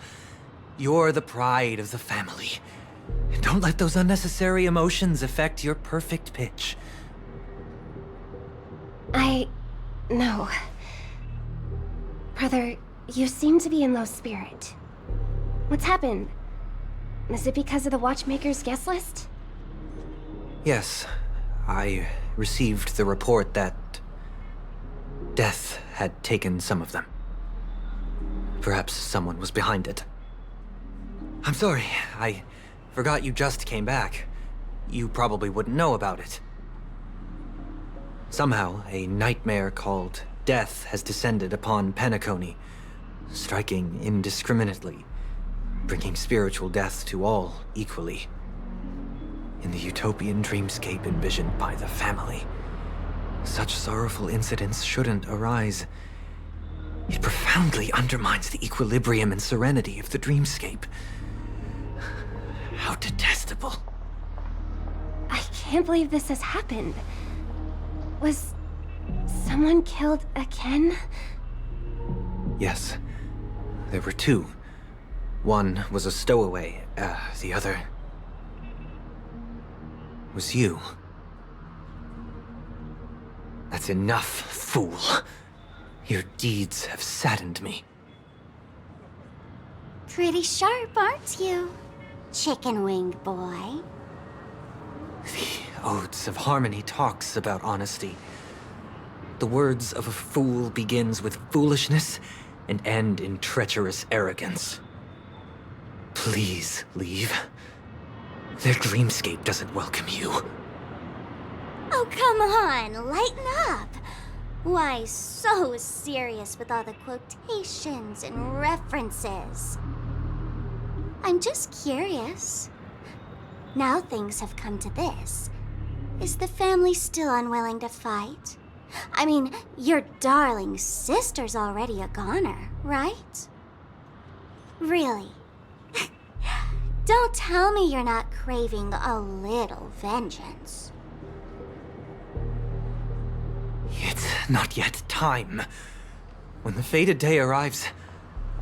You're the pride of the family. Don't let those unnecessary emotions affect your perfect pitch. No. Brother, you seem to be in low spirit. What's happened? Is it because of the Watchmaker's guest list? Yes, I received the report that death had taken some of them. Perhaps someone was behind it. I'm sorry, I forgot you just came back. You probably wouldn't know about it. Somehow, a nightmare called death has descended upon Penacony, striking indiscriminately, bringing spiritual death to all equally. In the utopian dreamscape envisioned by the family, such sorrowful incidents shouldn't arise. It profoundly undermines the equilibrium and serenity of the dreamscape. How detestable. I can't believe this has happened. Was someone killed again? Yes, there were two. One was a stowaway, the other was you. That's enough, fool. Your deeds have saddened me. Pretty sharp, aren't you, chicken wing boy? The Odes of Harmony talks about honesty. The words of a fool begins with foolishness and end in treacherous arrogance. Please leave. Their dreamscape doesn't welcome you. Oh, come on, lighten up. Why so serious with all the quotations and references? I'm just curious. Now things have come to this. Is the family still unwilling to fight? I mean, your darling sister's already a goner, right? Really? Don't tell me you're not craving a little vengeance. It's not yet time. When the fated day arrives,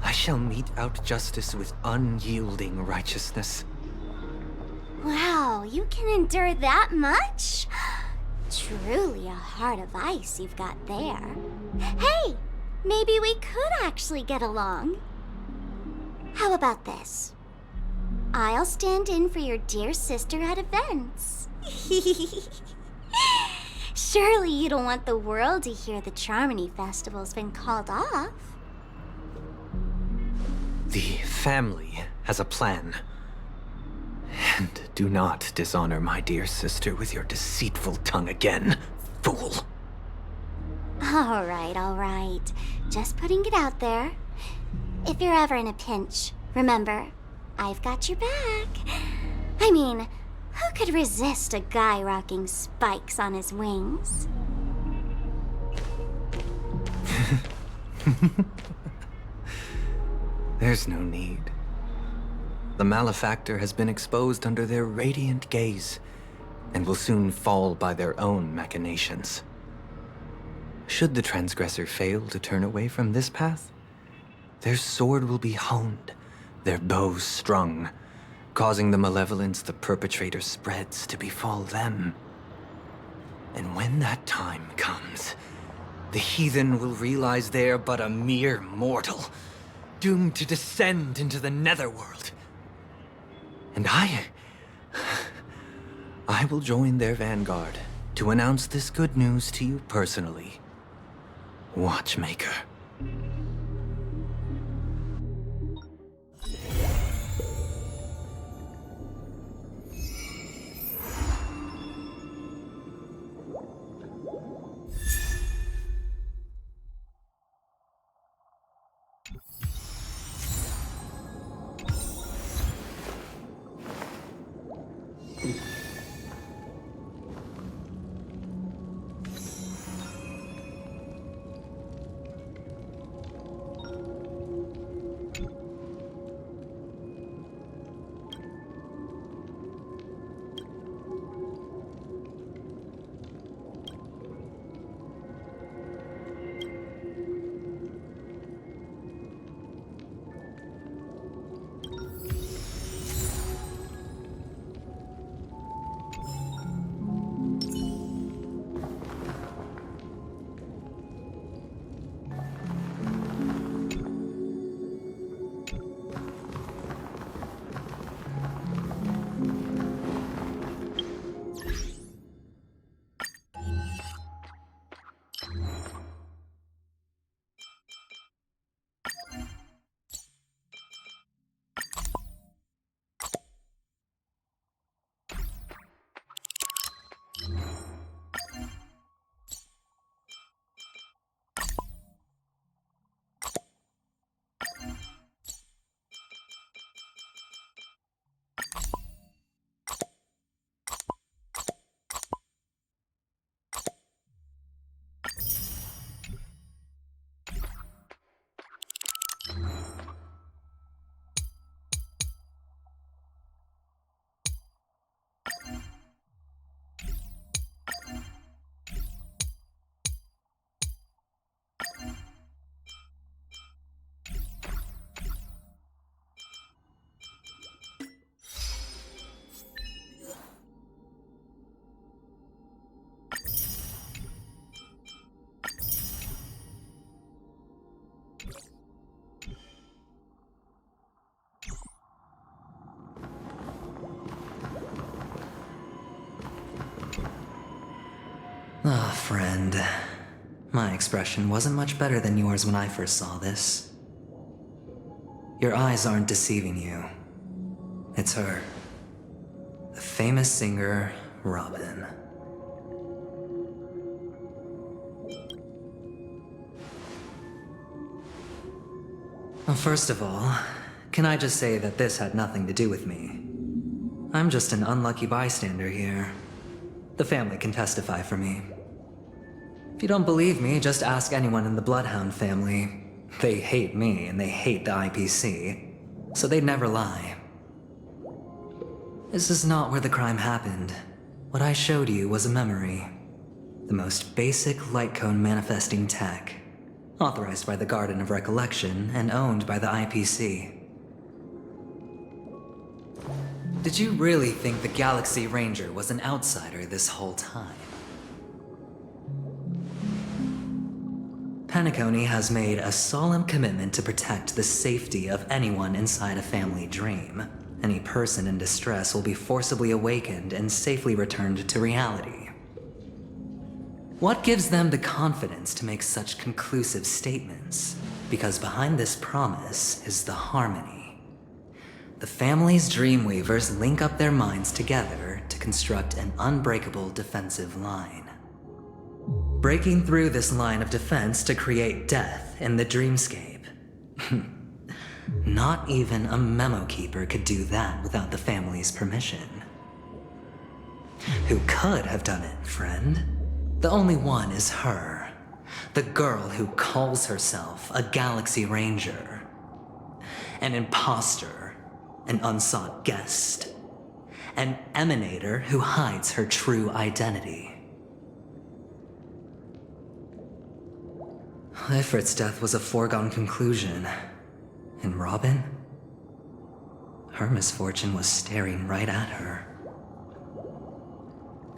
I shall mete out justice with unyielding righteousness. Wow, you can endure that much? Truly a heart of ice you've got there. Hey, maybe we could actually get along. How about this? I'll stand in for your dear sister at events. Surely you don't want the world to hear the Charmony Festival's been called off. The family has a plan. And do not dishonor my dear sister with your deceitful tongue again, fool. All right. Just putting it out there. If you're ever in a pinch, remember, I've got your back. I mean, who could resist a guy rocking spikes on his wings? There's no need. The malefactor has been exposed under their radiant gaze, and will soon fall by their own machinations. Should the transgressor fail to turn away from this path, their sword will be honed, their bow strung, causing the malevolence the perpetrator spreads to befall them. And when that time comes, the heathen will realize they're but a mere mortal, doomed to descend into the netherworld. And I will join their vanguard to announce this good news to you personally, Watchmaker. Ah, friend. My expression wasn't much better than yours when I first saw this. Your eyes aren't deceiving you. It's her. The famous singer, Robin. Well, first of all, can I just say that this had nothing to do with me? I'm just an unlucky bystander here. The family can testify for me. If you don't believe me, just ask anyone in the Bloodhound family. They hate me and they hate the IPC, so they'd never lie. This is not where the crime happened. What I showed you was a memory. The most basic light cone manifesting tech. Authorized by the Garden of Recollection and owned by the IPC. Did you really think the Galaxy Ranger was an outsider this whole time? Penacony has made a solemn commitment to protect the safety of anyone inside a family dream. Any person in distress will be forcibly awakened and safely returned to reality. What gives them the confidence to make such conclusive statements? Because behind this promise is the harmony. The family's Dreamweavers link up their minds together to construct an unbreakable defensive line. Breaking through this line of defense to create death in the dreamscape. Not even a memo keeper could do that without the family's permission. Who could have done it, friend? The only one is her. The girl who calls herself a Galaxy Ranger. An imposter. An unsought guest. An emanator who hides her true identity. Ifrit's death was a foregone conclusion. And Robin? Her misfortune was staring right at her.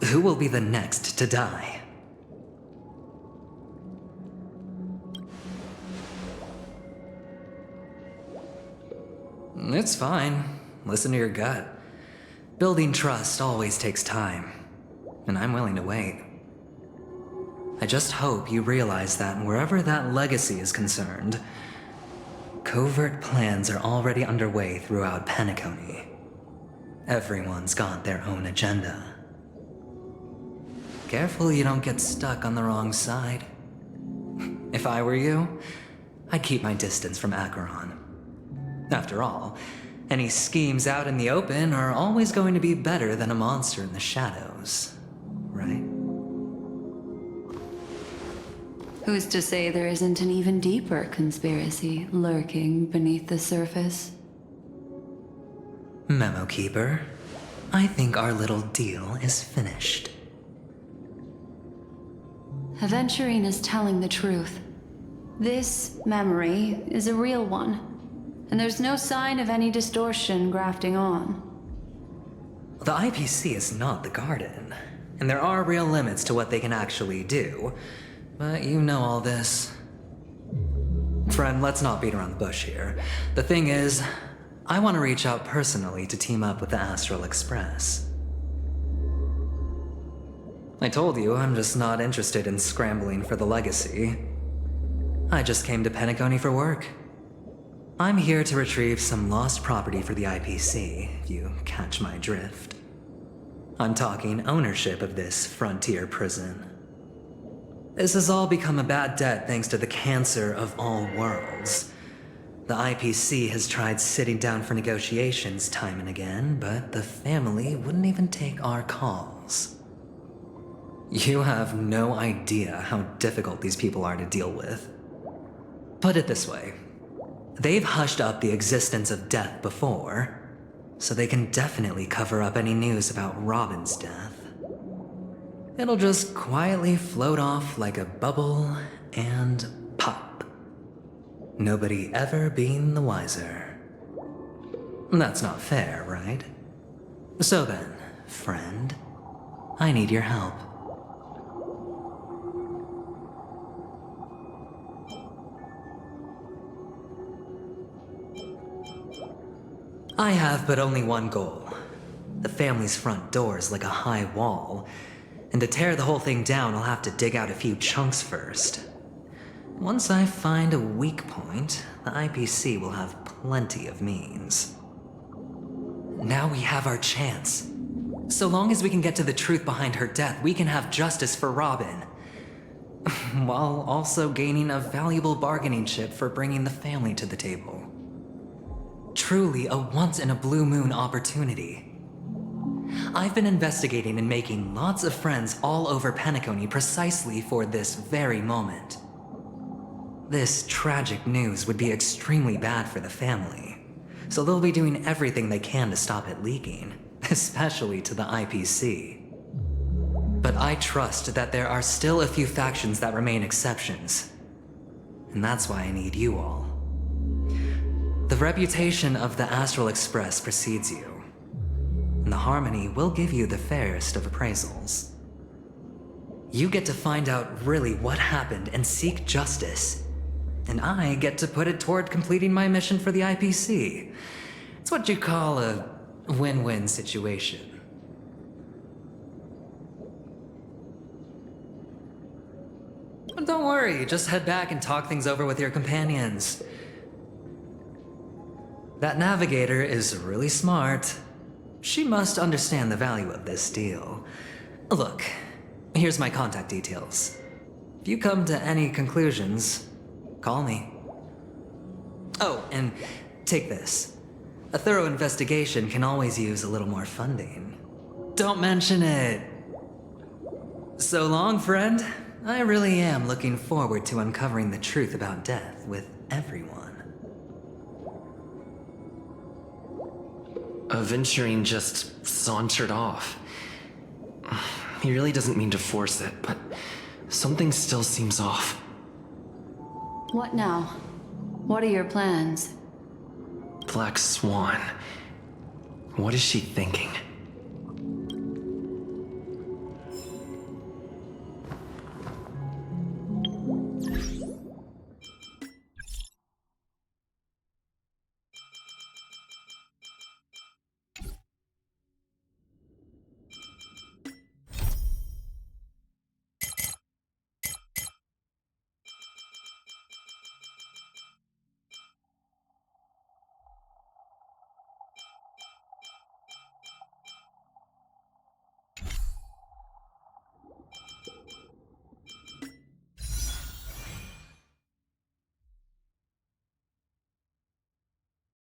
Who will be the next to die? It's fine. Listen to your gut. Building trust always takes time, and I'm willing to wait. I just hope you realize that wherever that legacy is concerned, covert plans are already underway throughout Penacony. Everyone's got their own agenda. Careful you don't get stuck on the wrong side. If I were you, I'd keep my distance from Acheron. After all, any schemes out in the open are always going to be better than a monster in the shadows, right? Who's to say there isn't an even deeper conspiracy lurking beneath the surface? Memo Keeper, I think our little deal is finished. Aventurine is telling the truth. This memory is a real one, and there's no sign of any distortion grafting on. The IPC is not the Garden, and there are real limits to what they can actually do, but you know all this. Friend, let's not beat around the bush here. The thing is, I want to reach out personally to team up with the Astral Express. I told you I'm just not interested in scrambling for the legacy. I just came to Penacony for work. I'm here to retrieve some lost property for the IPC, if you catch my drift. I'm talking ownership of this frontier prison. This has all become a bad debt thanks to the cancer of all worlds. The IPC has tried sitting down for negotiations time and again, but the family wouldn't even take our calls. You have no idea how difficult these people are to deal with. Put it this way. They've hushed up the existence of death before, so they can definitely cover up any news about Robin's death. It'll just quietly float off like a bubble and pop. Nobody ever being the wiser. That's not fair, right? So then, friend, I need your help. I have but only one goal. The family's front door is like a high wall, and to tear the whole thing down, I'll have to dig out a few chunks first. Once I find a weak point, the IPC will have plenty of means. Now we have our chance. So long as we can get to the truth behind her death, we can have justice for Robin. While also gaining a valuable bargaining chip for bringing the family to the table. Truly a once-in-a-blue-moon opportunity. I've been investigating and making lots of friends all over Penacony precisely for this very moment. This tragic news would be extremely bad for the family, so they'll be doing everything they can to stop it leaking. especially to the IPC. But I trust that there are still a few factions that remain exceptions. And that's why I need you all. The reputation of the Astral Express precedes you. And the Harmony will give you the fairest of appraisals. You get to find out really what happened and seek justice. And I get to put it toward completing my mission for the IPC. It's what you call a win-win situation. But don't worry, just head back and talk things over with your companions. That navigator is really smart. She must understand the value of this deal. Look, here's my contact details. If you come to any conclusions, call me. Oh, and take this. A thorough investigation can always use a little more funding. Don't mention it. So long, friend. I really am looking forward to uncovering the truth about death with everyone. Aventurine just sauntered off. He really doesn't mean to force it, but something still seems off. What now? What are your plans? Black Swan. What is she thinking?